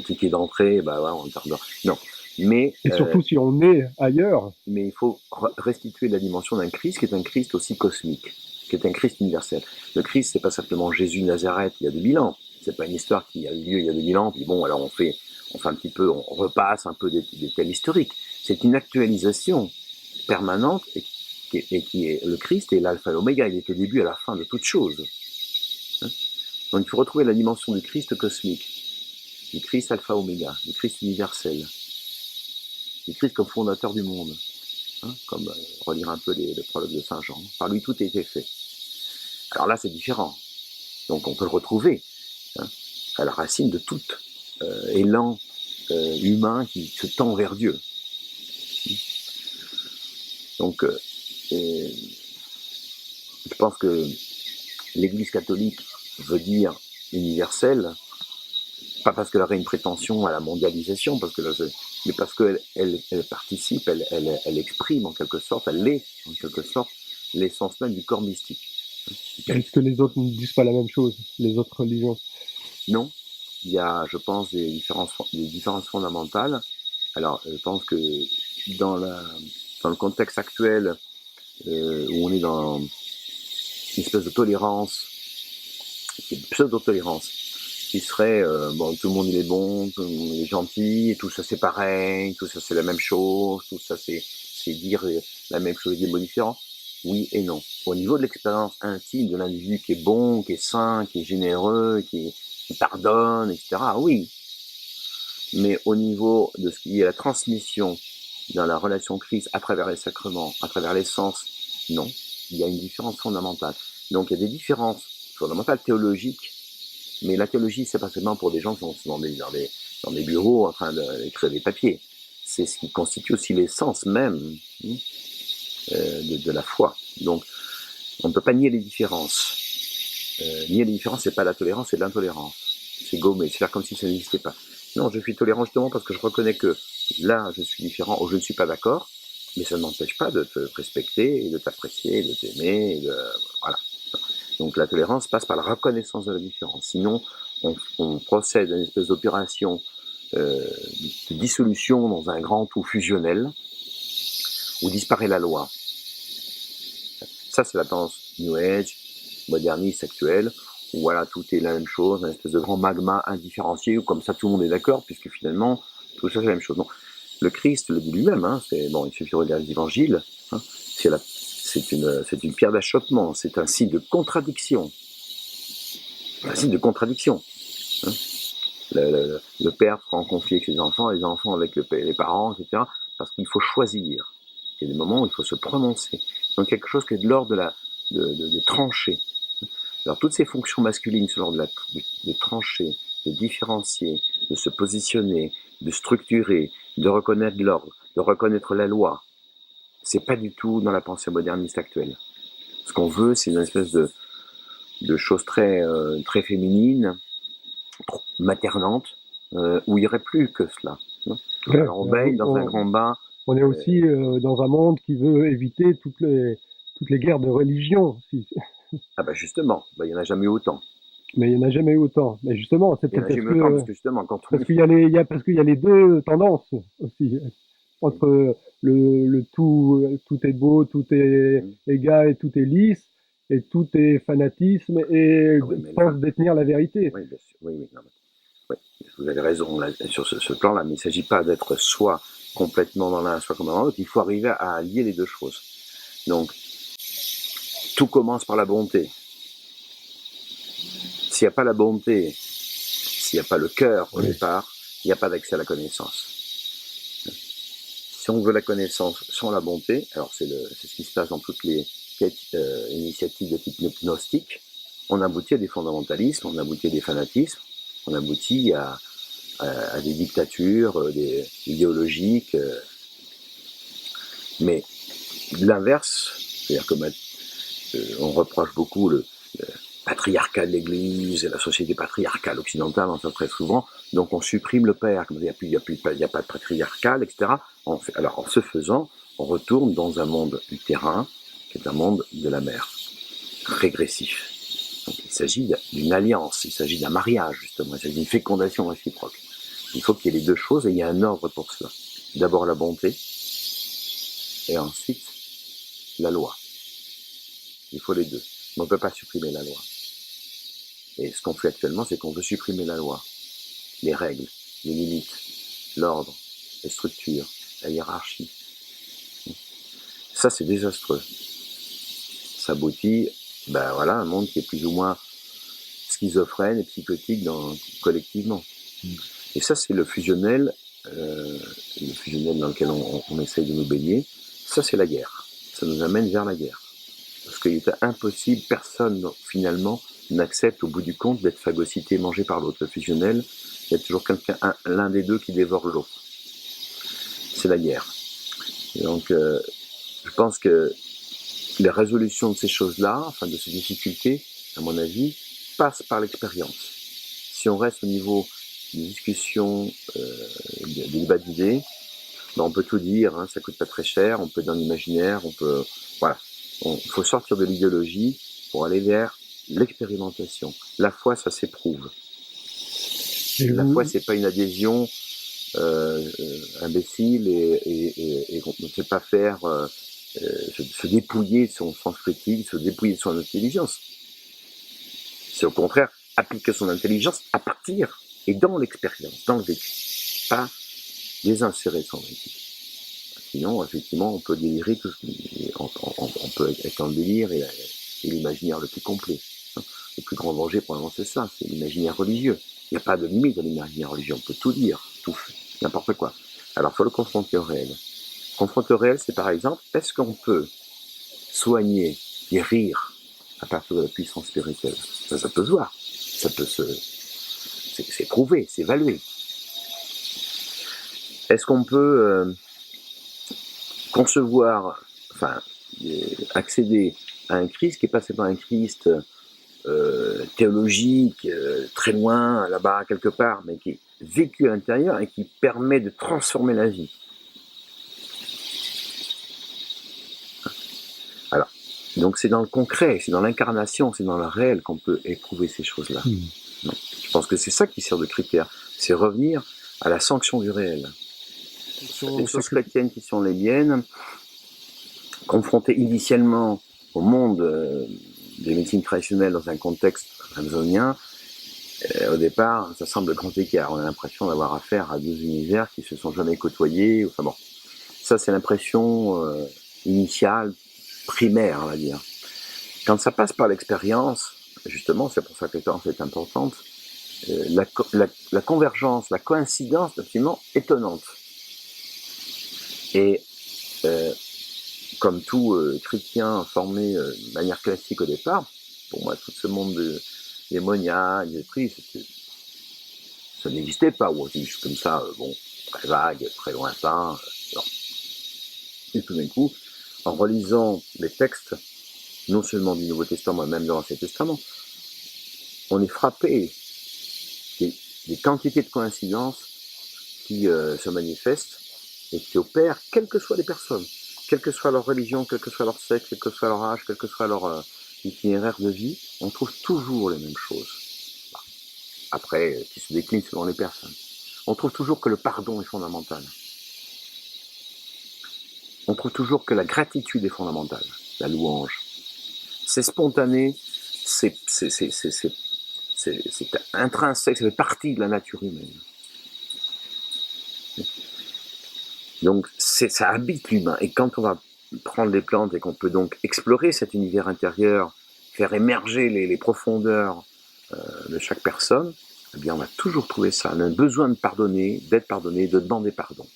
[SPEAKER 3] ticket d'entrée, bah voilà, on tardera. Non. Mais,
[SPEAKER 2] et surtout si on est ailleurs.
[SPEAKER 3] Mais il faut restituer la dimension d'un Christ qui est un Christ aussi cosmique, qui est un Christ universel. Le Christ, c'est pas simplement Jésus de Nazareth il y a 2000 ans. C'est pas une histoire qui a eu lieu il y a 2000 ans, puis bon, alors on fait un petit peu, on repasse un peu des thèmes historiques. C'est une actualisation permanente et qui est le Christ est l'alpha et l'oméga, il est au début et à la fin de toute chose. Donc il faut retrouver la dimension du Christ cosmique, du Christ alpha oméga, du Christ universel, du Christ comme fondateur du monde. Comme relire un peu le prologue de Saint Jean. Par lui, tout a été fait. Alors là, c'est différent. Donc on peut le retrouver à la racine de tout élan humain qui se tend vers Dieu. Donc, je pense que l'Église catholique veut dire universelle, pas parce qu'elle aurait une prétention à la mondialisation, mais parce qu'elle participe, elle exprime en quelque sorte, elle est en quelque sorte l'essence même du corps mystique.
[SPEAKER 2] Est-ce que les autres ne disent pas la même chose, les autres religions?
[SPEAKER 3] Non, il y a, je pense, des différences fondamentales. Alors, je pense que dans le contexte actuel, où on est dans une espèce de tolérance, une pseudo-tolérance, qui serait, bon, tout le monde il est bon, tout le monde il est gentil, et tout ça c'est pareil, tout ça c'est la même chose, tout ça c'est dire la même chose, des mots différents. Oui et non. Au niveau de l'expérience intime de l'individu qui est bon, qui est sain, qui est généreux, qui pardonne, etc., oui. Mais au niveau de ce qui est la transmission dans la relation Christ à travers les sacrements, à travers l'essence, non. Il y a une différence fondamentale. Donc il y a des différences fondamentales théologiques, mais la théologie, c'est pas seulement pour des gens qui sont dans des bureaux en train d'écrire des papiers. C'est ce qui constitue aussi l'essence même de la foi. Donc, on ne peut pas nier les différences. Nier les différences, c'est pas la tolérance, c'est de l'intolérance. C'est gommer, c'est faire comme si ça n'existait pas. Non, je suis tolérant justement parce que je reconnais que là, je suis différent ou je ne suis pas d'accord, mais ça ne m'empêche pas de te respecter, et de t'apprécier, de t'aimer, voilà. Donc la tolérance passe par la reconnaissance de la différence. Sinon, on procède à une espèce d'opération de dissolution dans un grand tout fusionnel où disparaît la loi. Ça, c'est la tendance New Age, moderniste, actuelle, où voilà, tout est la même chose, un espèce de grand magma indifférencié, où comme ça tout le monde est d'accord, puisque finalement, tout ça c'est la même chose. Non. Le Christ le dit lui-même, il suffit de regarder les évangiles, c'est une pierre d'achoppement, c'est un signe de contradiction. Un signe de contradiction. Le père prend en conflit avec ses enfants, les enfants avec les parents, etc. Parce qu'il faut choisir. Il y a des moments où il faut se prononcer. Donc quelque chose qui est de l'ordre de trancher. Alors toutes ces fonctions masculines, c'est l'ordre de trancher, de différencier, de se positionner, de structurer, de reconnaître l'ordre, de reconnaître la loi. C'est pas du tout dans la pensée moderniste actuelle. Ce qu'on veut, c'est une espèce de choses très féminines, maternantes, où il n'y aurait plus que cela.
[SPEAKER 2] Ouais,
[SPEAKER 3] Alors on baigne dans un grand bain.
[SPEAKER 2] on est aussi dans un monde qui veut éviter toutes les guerres de religion.
[SPEAKER 3] Ah bah justement, il n'y en a jamais eu autant.
[SPEAKER 2] Mais il n'y en a jamais eu autant. Mais justement, c'est
[SPEAKER 3] Il n'y en
[SPEAKER 2] peut-être
[SPEAKER 3] a jamais eu autant parce que justement, quand on
[SPEAKER 2] parce qu'il y a parce qu'il y a les deux tendances aussi. Entre le tout est beau, tout est égal et tout est lisse, et tout est fanatisme et
[SPEAKER 3] oui,
[SPEAKER 2] pense détenir la vérité.
[SPEAKER 3] Oui, bien sûr. Oui, non, oui, vous avez raison là, sur ce plan-là, mais il ne s'agit pas d'être soit complètement dans l'un, soit complètement dans l'autre. Il faut arriver à lier les deux choses. Donc, tout commence par la bonté. S'il n'y a pas la bonté, s'il n'y a pas le cœur au départ, il n'y a pas d'accès à la connaissance. Si on veut la connaissance sans la bonté, alors c'est ce qui se passe dans toutes les initiatives de type gnostique, on aboutit à des fondamentalismes, on aboutit à des fanatismes, on aboutit à des dictatures idéologiques. Mais l'inverse, c'est-à-dire que on reproche beaucoup le patriarcat de l'Église et la société patriarcale occidentale, on entend très souvent, donc on supprime le père, il n'y a pas de patriarcal, etc. Alors en ce faisant, on retourne dans un monde utérin, qui est un monde de la mère, régressif. Donc il s'agit d'une alliance, il s'agit d'un mariage justement, il s'agit d'une fécondation réciproque. Il faut qu'il y ait les deux choses et il y a un ordre pour cela. D'abord la bonté et ensuite la loi. Il faut les deux. Mais on ne peut pas supprimer la loi. Et ce qu'on fait actuellement, c'est qu'on veut supprimer la loi, les règles, les limites, l'ordre, les structures, la hiérarchie. Ça, c'est désastreux. Ça aboutit, à un monde qui est plus ou moins schizophrène et psychotique collectivement. Et ça, c'est le fusionnel dans lequel on essaye de nous baigner. Ça, c'est la guerre. Ça nous amène vers la guerre. Parce qu'il est impossible, personne, finalement, n'accepte au bout du compte d'être phagocyté, mangé par l'autre. Le fusionnel, il y a toujours l'un des deux qui dévore l'autre. C'est la guerre. Et donc, je pense que la résolution de ces choses-là, enfin de ces difficultés, à mon avis, passe par l'expérience. Si on reste au niveau des discussions, des débats d'idées, on peut tout dire, ça coûte pas très cher, on peut être dans l'imaginaire, voilà. Il faut sortir de l'idéologie pour aller vers l'expérimentation. La foi, ça s'éprouve. La foi, c'est pas une adhésion imbécile et qu'on ne sait pas faire se dépouiller de son sens critique, se dépouiller de son intelligence. C'est au contraire appliquer son intelligence à partir et dans l'expérience, dans le vécu, pas désinsérer son vécu. Sinon, effectivement, on peut délirer, on peut être en délire et l'imaginaire le plus complet. Le plus grand danger, probablement, c'est ça, c'est l'imaginaire religieux. Il n'y a pas de limite à l'imaginaire religieux, on peut tout dire, tout, n'importe quoi. Alors, il faut le confronter au réel. Confronter au réel, c'est par exemple, est-ce qu'on peut soigner, guérir à partir de la puissance spirituelle? Ça peut se voir, c'est prouvé, c'est évalué. Est-ce qu'on peut concevoir, accéder à un Christ qui n'est pas seulement un Christ théologique, très loin, là-bas, quelque part, mais qui est vécu à l'intérieur et qui permet de transformer la vie? Alors, donc c'est dans le concret, c'est dans l'incarnation, c'est dans le réel qu'on peut éprouver ces choses-là. Je pense que c'est ça qui sert de critère, c'est revenir à la sanction du réel. Les sources chrétiennes qui sont les miennes, confrontées initialement au monde des médecines traditionnelles dans un contexte amazonien, au départ, ça semble grand écart. On a l'impression d'avoir affaire à deux univers qui se sont jamais côtoyés. Enfin bon, ça c'est l'impression initiale, primaire, on va dire. Quand ça passe par l'expérience, justement, c'est pour ça que l'expérience est importante, la convergence, la coïncidence est absolument étonnante. Et comme tout chrétien formé de manière classique au départ, pour moi, tout ce monde démoniaque, d'esprit, ça n'existait pas, ou aussi juste comme ça, bon, très vague, très lointain. Et tout d'un coup, en relisant les textes, non seulement du Nouveau Testament, mais même de l'Ancien Testament, on est frappé des quantités de coïncidences qui se manifestent et qui opèrent, quelles que soient les personnes, quelle que soit leur religion, quel que soit leur sexe, quel que soit leur âge, quel que soit leur itinéraire de vie, on trouve toujours les mêmes choses. Après, qui se déclinent selon les personnes. On trouve toujours que le pardon est fondamental. On trouve toujours que la gratitude est fondamentale, la louange. C'est spontané, c'est intrinsèque, ça fait partie de la nature humaine. Donc ça habite l'humain. Et quand on va prendre les plantes et qu'on peut donc explorer cet univers intérieur, faire émerger les profondeurs de chaque personne, eh bien on va toujours trouver ça. On a un besoin de pardonner, d'être pardonné, de demander pardon.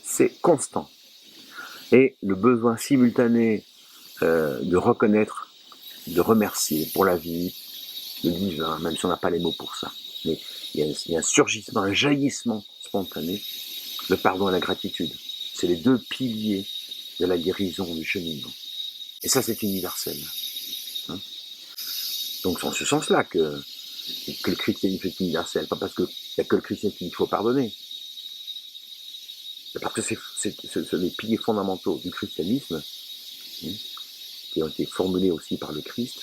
[SPEAKER 3] C'est constant. Et le besoin simultané de reconnaître, de remercier pour la vie, le divin, même si on n'a pas les mots pour ça. Mais il y a un surgissement, un jaillissement spontané, le pardon et la gratitude. C'est les deux piliers de la guérison, du cheminement. Et ça, c'est universel. Hein, donc c'est en ce sens-là que le christianisme est universel. Pas parce qu'il n'y a que le christianisme qu'il faut pardonner. Mais parce que c'est les piliers fondamentaux du christianisme, hein, qui ont été formulés aussi par le Christ,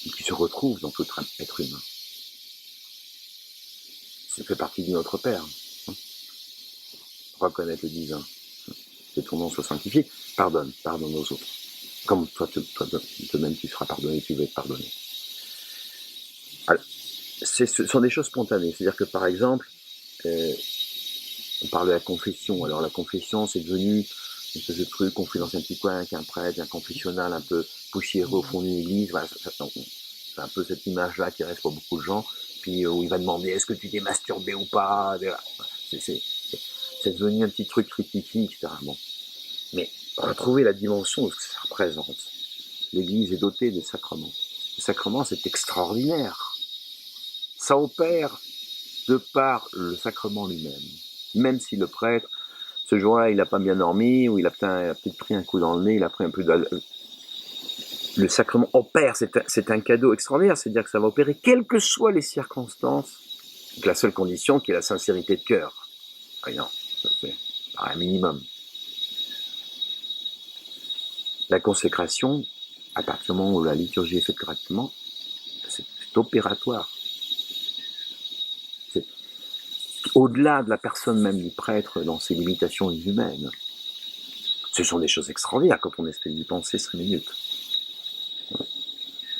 [SPEAKER 3] et qui se retrouvent dans tout être humain. Ça fait partie de notre Père. Hein. Reconnaître le divin. Que ton nom soit sanctifié. Pardonne aux autres. Comme toi-même tu seras pardonné, tu veux être pardonné. Alors, ce sont des choses spontanées. C'est-à-dire que par exemple, on parle de la confession. Alors la confession, c'est devenu une espèce de truc qu'on fait dans un petit coin avec un prêtre, un confessionnal un peu poussiéreux au fond d'une église. Voilà, c'est un peu cette image-là qui reste pour beaucoup de gens. Puis où il va demander est-ce que tu t'es masturbé ou pas. C'est devenu un petit truc critique, etc. Bon. Mais retrouver la dimension de ce que ça représente. L'Église est dotée des sacrements. Le sacrement, c'est extraordinaire. Ça opère de par le sacrement lui-même. Même si le prêtre, ce jour-là, il n'a pas bien dormi, ou il a peut-être pris un coup dans le nez, il a pris un peu de... Le sacrement opère, c'est un cadeau extraordinaire, c'est-à-dire que ça va opérer quelles que soient les circonstances, avec la seule condition qui est la sincérité de cœur. Ah non, ça fait un minimum. La consécration, à partir du moment où la liturgie est faite correctement, c'est opératoire. C'est au-delà de la personne même du prêtre dans ses limitations humaines. Ce sont des choses extraordinaires quand on essaie d'y penser 5 minutes.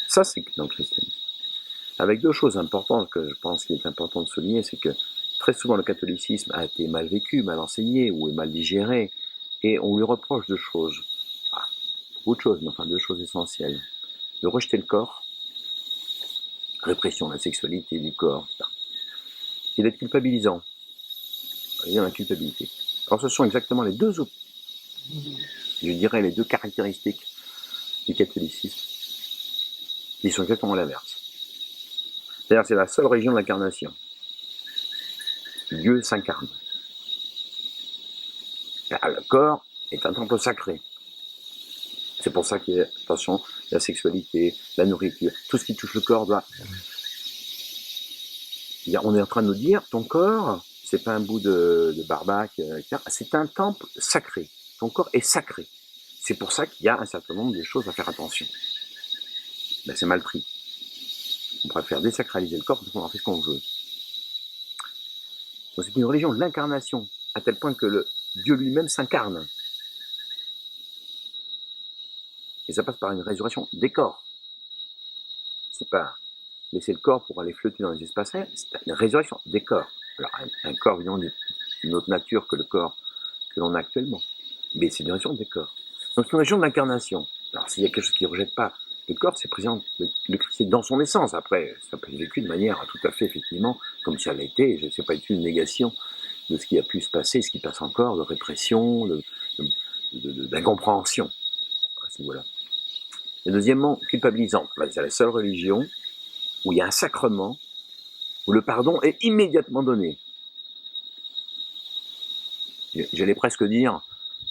[SPEAKER 3] Ça, c'est dans le christianisme. Avec deux choses importantes que je pense qu'il est important de souligner, c'est que très souvent le catholicisme a été mal vécu, mal enseigné ou est mal digéré, et on lui reproche deux choses. Beaucoup de choses, mais enfin deux choses essentielles. De rejeter le corps, répression de la sexualité du corps, et d'être culpabilisant. Il y a la culpabilité. Alors ce sont exactement les deux, je dirais les deux caractéristiques du catholicisme, qui sont exactement l'inverse. C'est-à-dire que c'est la seule religion de l'incarnation. Dieu s'incarne. Le corps est un temple sacré. C'est pour ça qu'il y a, attention, la sexualité, la nourriture, tout ce qui touche le corps doit... On est en train de nous dire, ton corps, c'est pas un bout de barbac, etc. C'est un temple sacré. Ton corps est sacré. C'est pour ça qu'il y a un certain nombre de choses à faire attention. Ben, c'est mal pris. On préfère désacraliser le corps parce qu'on en fait ce qu'on veut. Donc c'est une religion de l'incarnation, à tel point que le Dieu lui-même s'incarne. Et ça passe par une résurrection des corps. C'est pas laisser le corps pour aller flotter dans les espaces aériens, c'est une résurrection des corps. Alors un corps évidemment d'une autre nature que le corps que l'on a actuellement. Mais c'est une résurrection des corps. Donc c'est une région de l'incarnation. Alors s'il y a quelque chose qui ne rejette pas le corps, c'est présent le Christ dans son essence. Après, ça peut être vécu de manière tout à fait, effectivement, comme ça l'a été. Je ne sais pas du tout une négation de ce qui a pu se passer, ce qui passe encore, de répression, d'incompréhension. ce niveau-là. Et deuxièmement, culpabilisant. C'est la seule religion où il y a un sacrement, où le pardon est immédiatement donné. J'allais presque dire,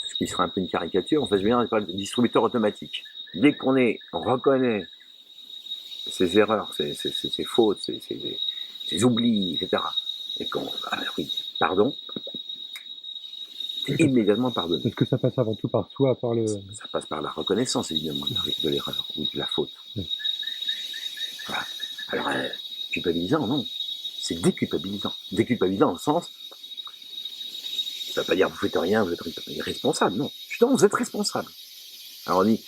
[SPEAKER 3] ce qui serait un peu une caricature, on fait bien un distributeur automatique. Dès qu'on reconnaît ses erreurs, ses fautes, ses oublis, etc., et qu'on, oui, pardon, immédiatement pardonné.
[SPEAKER 2] Est-ce que ça passe avant tout par soi, par le...
[SPEAKER 3] Ça passe par la reconnaissance, évidemment, de l'erreur ou de la faute. Voilà. Alors, culpabilisant, non. C'est déculpabilisant. Déculpabilisant dans le sens, ça ne veut pas dire vous faites rien, vous êtes responsable, non. Justement, vous êtes responsable. Alors on dit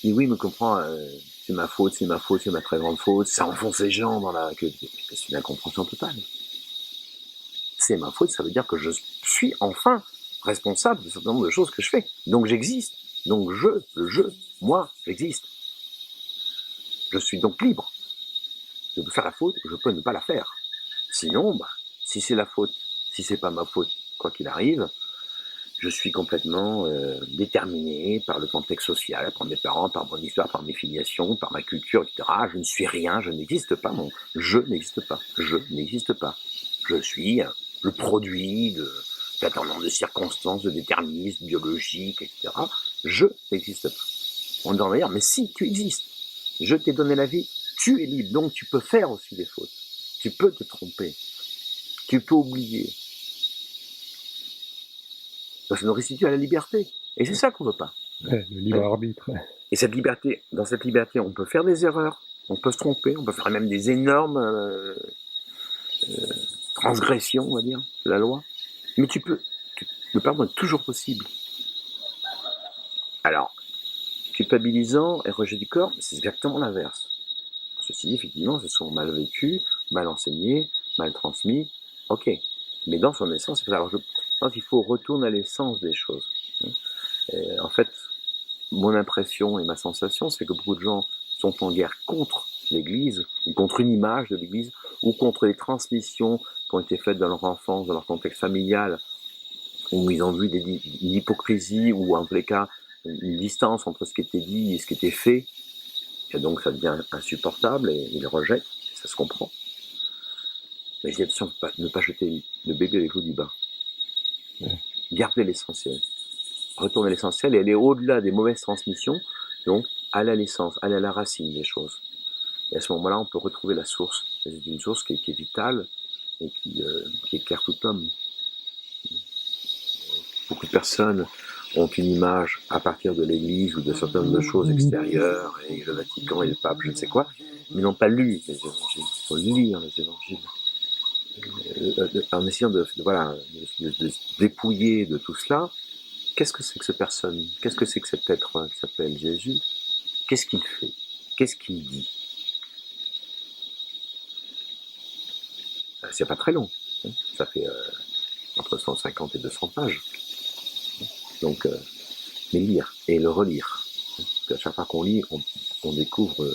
[SPEAKER 3] oui, me comprends, c'est ma faute, c'est ma très grande faute, ça enfonce les gens dans la... C'est une incompréhension totale. C'est ma faute, ça veut dire que je suis enfin responsable de certain nombre de choses que je fais. Donc j'existe. Donc moi, j'existe. Je suis donc libre. Je peux faire la faute, je peux ne pas la faire. Sinon, si c'est la faute, si c'est pas ma faute, quoi qu'il arrive, je suis complètement déterminé par le contexte social, par mes parents, par mon histoire, par mes filiations, par ma culture, etc. Je ne suis rien, je n'existe pas, je n'existe pas, je n'existe pas. Je suis le produit d'un nombre de circonstances, de déterminisme biologique, etc. Je n'existe pas. On doit dire, mais si, tu existes. Je t'ai donné la vie, tu es libre, donc tu peux faire aussi des fautes. Tu peux te tromper. Tu peux oublier. Ça nous restitue à la liberté. Et c'est ça qu'on ne veut pas.
[SPEAKER 2] Ouais, le libre arbitre.
[SPEAKER 3] Et cette liberté, dans cette liberté, on peut faire des erreurs, on peut se tromper, on peut faire même des énormes transgressions, on va dire, de la loi. Mais le pardon est toujours possible. Alors, culpabilisant et rejet du corps, c'est exactement l'inverse. Ceci dit, effectivement, ce sont mal vécus, mal enseignés, mal transmis, ok. Mais dans son essence, alors je pense qu'il faut retourner à l'essence des choses. Et en fait, mon impression et ma sensation, c'est que beaucoup de gens sont en guerre contre l'Église, ou contre une image de l'Église, ou contre les transmissions qui ont été faites dans leur enfance, dans leur contexte familial, où ils ont vu une hypocrisie, ou en tous les cas, une distance entre ce qui était dit et ce qui était fait, et donc ça devient insupportable, et ils le rejettent, ça se comprend. Mais j'ai l'impression de ne pas jeter le bébé avec l'eau du bain. Garder l'essentiel. Retourner à l'essentiel et aller au-delà des mauvaises transmissions, donc aller à l'essence, aller à la racine des choses. Et à ce moment-là, on peut retrouver la source. C'est une source qui est vitale et qui éclaire tout homme. Beaucoup de personnes ont une image à partir de l'Église ou de certaines choses extérieures, et le Vatican et le pape, je ne sais quoi, mais n'ont pas lu les évangiles. Il faut lire les évangiles. En essayant de se dépouiller de tout cela, qu'est-ce que c'est que cette personne? Qu'est-ce que c'est que cet être qui s'appelle Jésus? Qu'est-ce qu'il fait? Qu'est-ce qu'il dit? C'est pas très long. Ça fait entre 150 et 200 pages. Donc, mais lire et le relire. Parce qu'à chaque fois qu'on lit, on découvre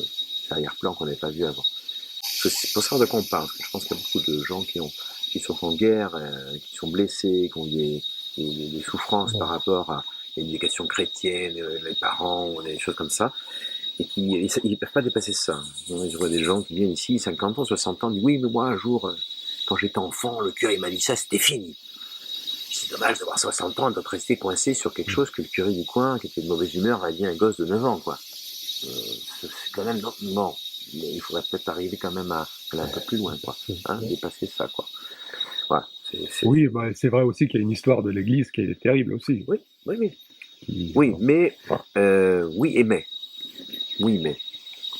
[SPEAKER 3] cet arrière-plan qu'on n'avait pas vu avant. C'est pour ça de quoi on parle. Parce que je pense qu'il y a beaucoup de gens qui sont en guerre, qui sont blessés, qui ont des souffrances par rapport à l'éducation chrétienne, les parents, des choses comme ça, et qui ne peuvent pas dépasser ça. Je vois des gens qui viennent ici, 50 ans, 60 ans, disent oui, mais moi un jour, quand j'étais enfant, le curé m'a dit ça, c'était fini. C'est dommage d'avoir 60 ans et d'être resté coincé sur quelque chose que le curé du coin, qui était de mauvaise humeur, a dit à un gosse de 9 ans, quoi. C'est quand même non. Mais il faudrait peut-être arriver quand même à aller un peu plus loin, quoi. Dépasser ça, quoi. Voilà.
[SPEAKER 2] Oui, c'est vrai aussi qu'il y a une histoire de l'Église qui est terrible aussi.
[SPEAKER 3] Oui. Oui, mais oui et mais. Oui, mais.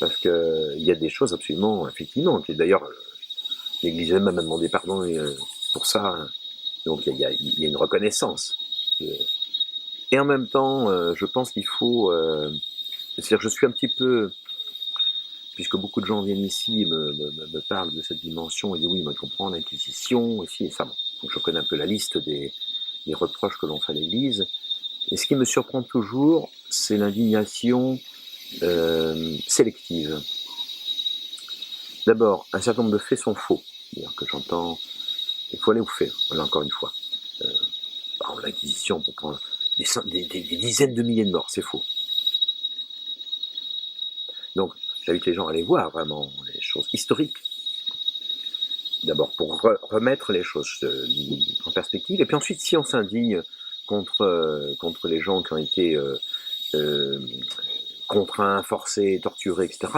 [SPEAKER 3] Parce qu'il y a des choses absolument, effectivement, qui d'ailleurs, l'Église elle-même a demandé pardon pour ça. Donc il y a une reconnaissance. Et en même temps, je pense qu'il faut... c'est-à-dire, je suis un petit peu... Puisque beaucoup de gens viennent ici et me parlent de cette dimension, et disent oui, mais comprend l'Inquisition, ici et ça. Donc je connais un peu la liste des reproches que l'on fait à l'Église. Et ce qui me surprend toujours, c'est l'indignation sélective. D'abord, un certain nombre de faits sont faux. C'est-à-dire que j'entends, il faut aller aux faits, voilà, encore une fois. L'Inquisition, pour prendre des dizaines de milliers de morts, c'est faux. Donc, j'invite les gens à aller voir vraiment les choses historiques. D'abord, pour remettre les choses en perspective. Et puis ensuite, si on s'indigne contre les gens qui ont été contraints, forcés, torturés, etc.,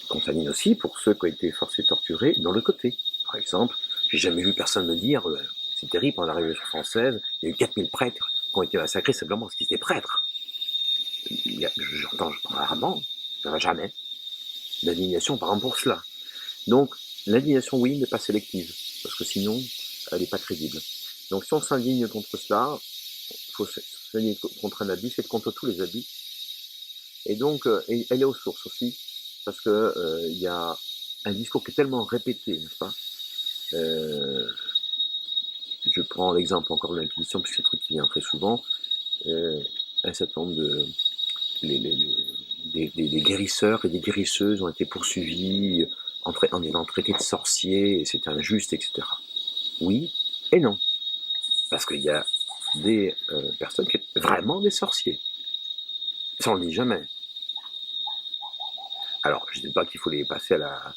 [SPEAKER 3] qu'on s'indigne aussi pour ceux qui ont été forcés, torturés dans le côté. Par exemple, j'ai jamais vu personne me dire, c'est terrible, pendant la Révolution française, il y a eu 4000 prêtres qui ont été massacrés simplement parce qu'ils étaient prêtres. J'entends rarement, jamais, d'indignation par exemple pour cela. Donc, l'indignation, oui, mais pas sélective, parce que sinon, elle n'est pas crédible. Donc, si on s'indigne contre cela, il faut s'indigner contre un abus, c'est contre tous les abus. Et donc, elle est aux sources aussi, parce que il y a un discours qui est tellement répété, n'est-ce pas? Je prends l'exemple encore de l'Inquisition, puisque c'est un truc qui vient très souvent. Un certain nombre des guérisseurs et des guérisseuses ont été poursuivis en étant traités de sorciers, et c'est injuste, etc. Oui et non. Parce qu'il y a des personnes qui sont vraiment des sorciers. Ça, on ne le dit jamais. Alors, je ne dis pas qu'il faut les passer à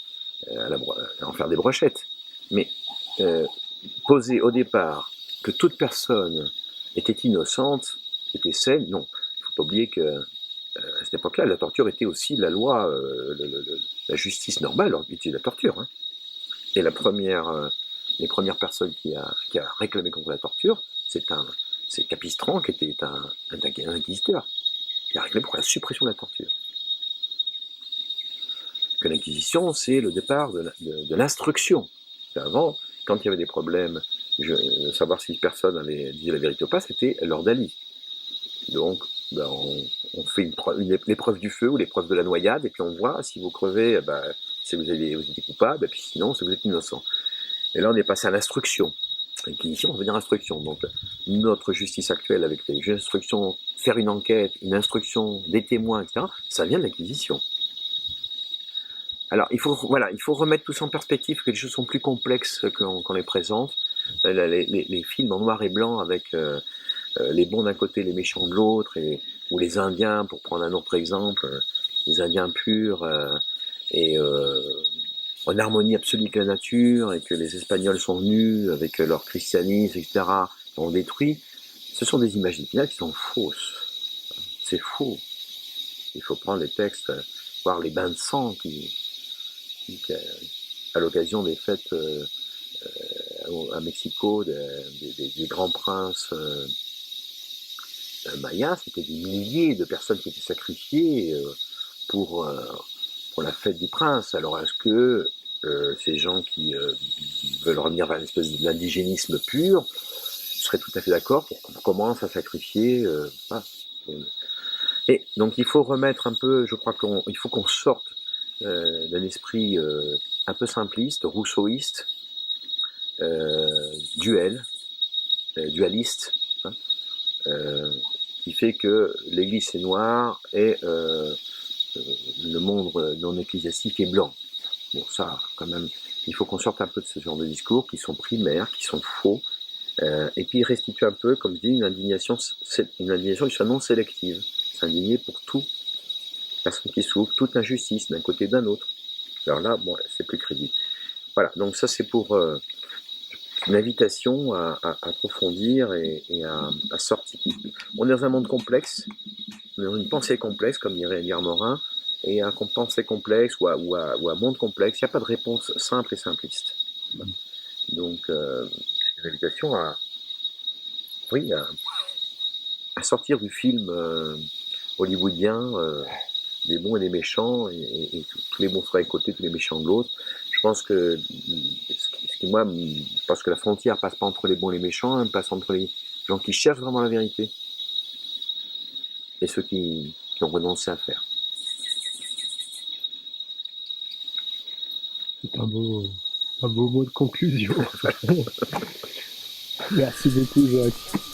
[SPEAKER 3] en faire des brochettes, mais poser au départ que toute personne était innocente, était saine, non. Il ne faut pas oublier que à cette époque-là, la torture était aussi la loi, la justice normale utilisait la torture. Hein. Et les premières personnes qui a réclamé contre la torture, c'est Capistran, qui était un inquisiteur, qui a réclamé pour la suppression de la torture. Que l'Inquisition, c'est le départ de l'instruction. Avant, quand il y avait des problèmes, savoir si une personne disait la vérité ou pas, c'était l'ordalie. Donc, ben, on fait l'épreuve du feu ou l'épreuve de la noyade, et puis on voit si vous crevez, si vous êtes coupable, et puis sinon, si vous êtes innocent. Et là, on est passé à l'instruction. L'inquisition, ça veut dire instruction. Donc, notre justice actuelle, avec les instructions, faire une enquête, une instruction, des témoins, etc., ça vient de l'Inquisition. Alors, il faut remettre tout ça en perspective, que les choses sont plus complexes qu'on les présente. Les films en noir et blanc avec les bons d'un côté, les méchants de l'autre, ou les Indiens, pour prendre un autre exemple, les Indiens purs, en harmonie absolue avec la nature, et que les Espagnols sont venus avec leur christianisme, etc., ont détruit. Ce sont des images d'Épinal qui sont fausses. C'est faux. Il faut prendre les textes, voir les bains de sang à l'occasion des fêtes à Mexico, des grands princes mayas, c'était des milliers de personnes qui étaient sacrifiées pour la fête du prince. Alors est-ce que ces gens qui veulent revenir vers une espèce d'indigénisme pur seraient tout à fait d'accord pour qu'on commence à sacrifier Et donc il faut remettre un peu, je crois qu'il faut qu'on sorte d'un esprit un peu simpliste, rousseauiste, dualiste, hein, qui fait que l'Église est noire et le monde non ecclésiastique est blanc. Bon, ça, quand même, il faut qu'on sorte un peu de ce genre de discours qui sont primaires, qui sont faux, et puis restituer un peu, comme je dis, une indignation qui soit non sélective, s'indigner pour tout, personne qui souffre, toute injustice d'un côté d'un autre. Alors là, bon, c'est plus crédible. Voilà, donc ça c'est pour une invitation à approfondir et à sortir. On est dans un monde complexe, on est dans une pensée complexe, comme dirait Edgar Morin, et à une pensée complexe ou à un monde complexe, il n'y a pas de réponse simple et simpliste. Donc, une invitation à sortir du film hollywoodien des bons et des méchants, et tous les bons seraient d'un côté, tous les méchants de l'autre. Je pense que parce que la frontière passe pas entre les bons et les méchants, elle passe entre les gens qui cherchent vraiment la vérité et ceux qui ont renoncé à faire.
[SPEAKER 2] C'est un beau mot de conclusion. Merci beaucoup, Jacques.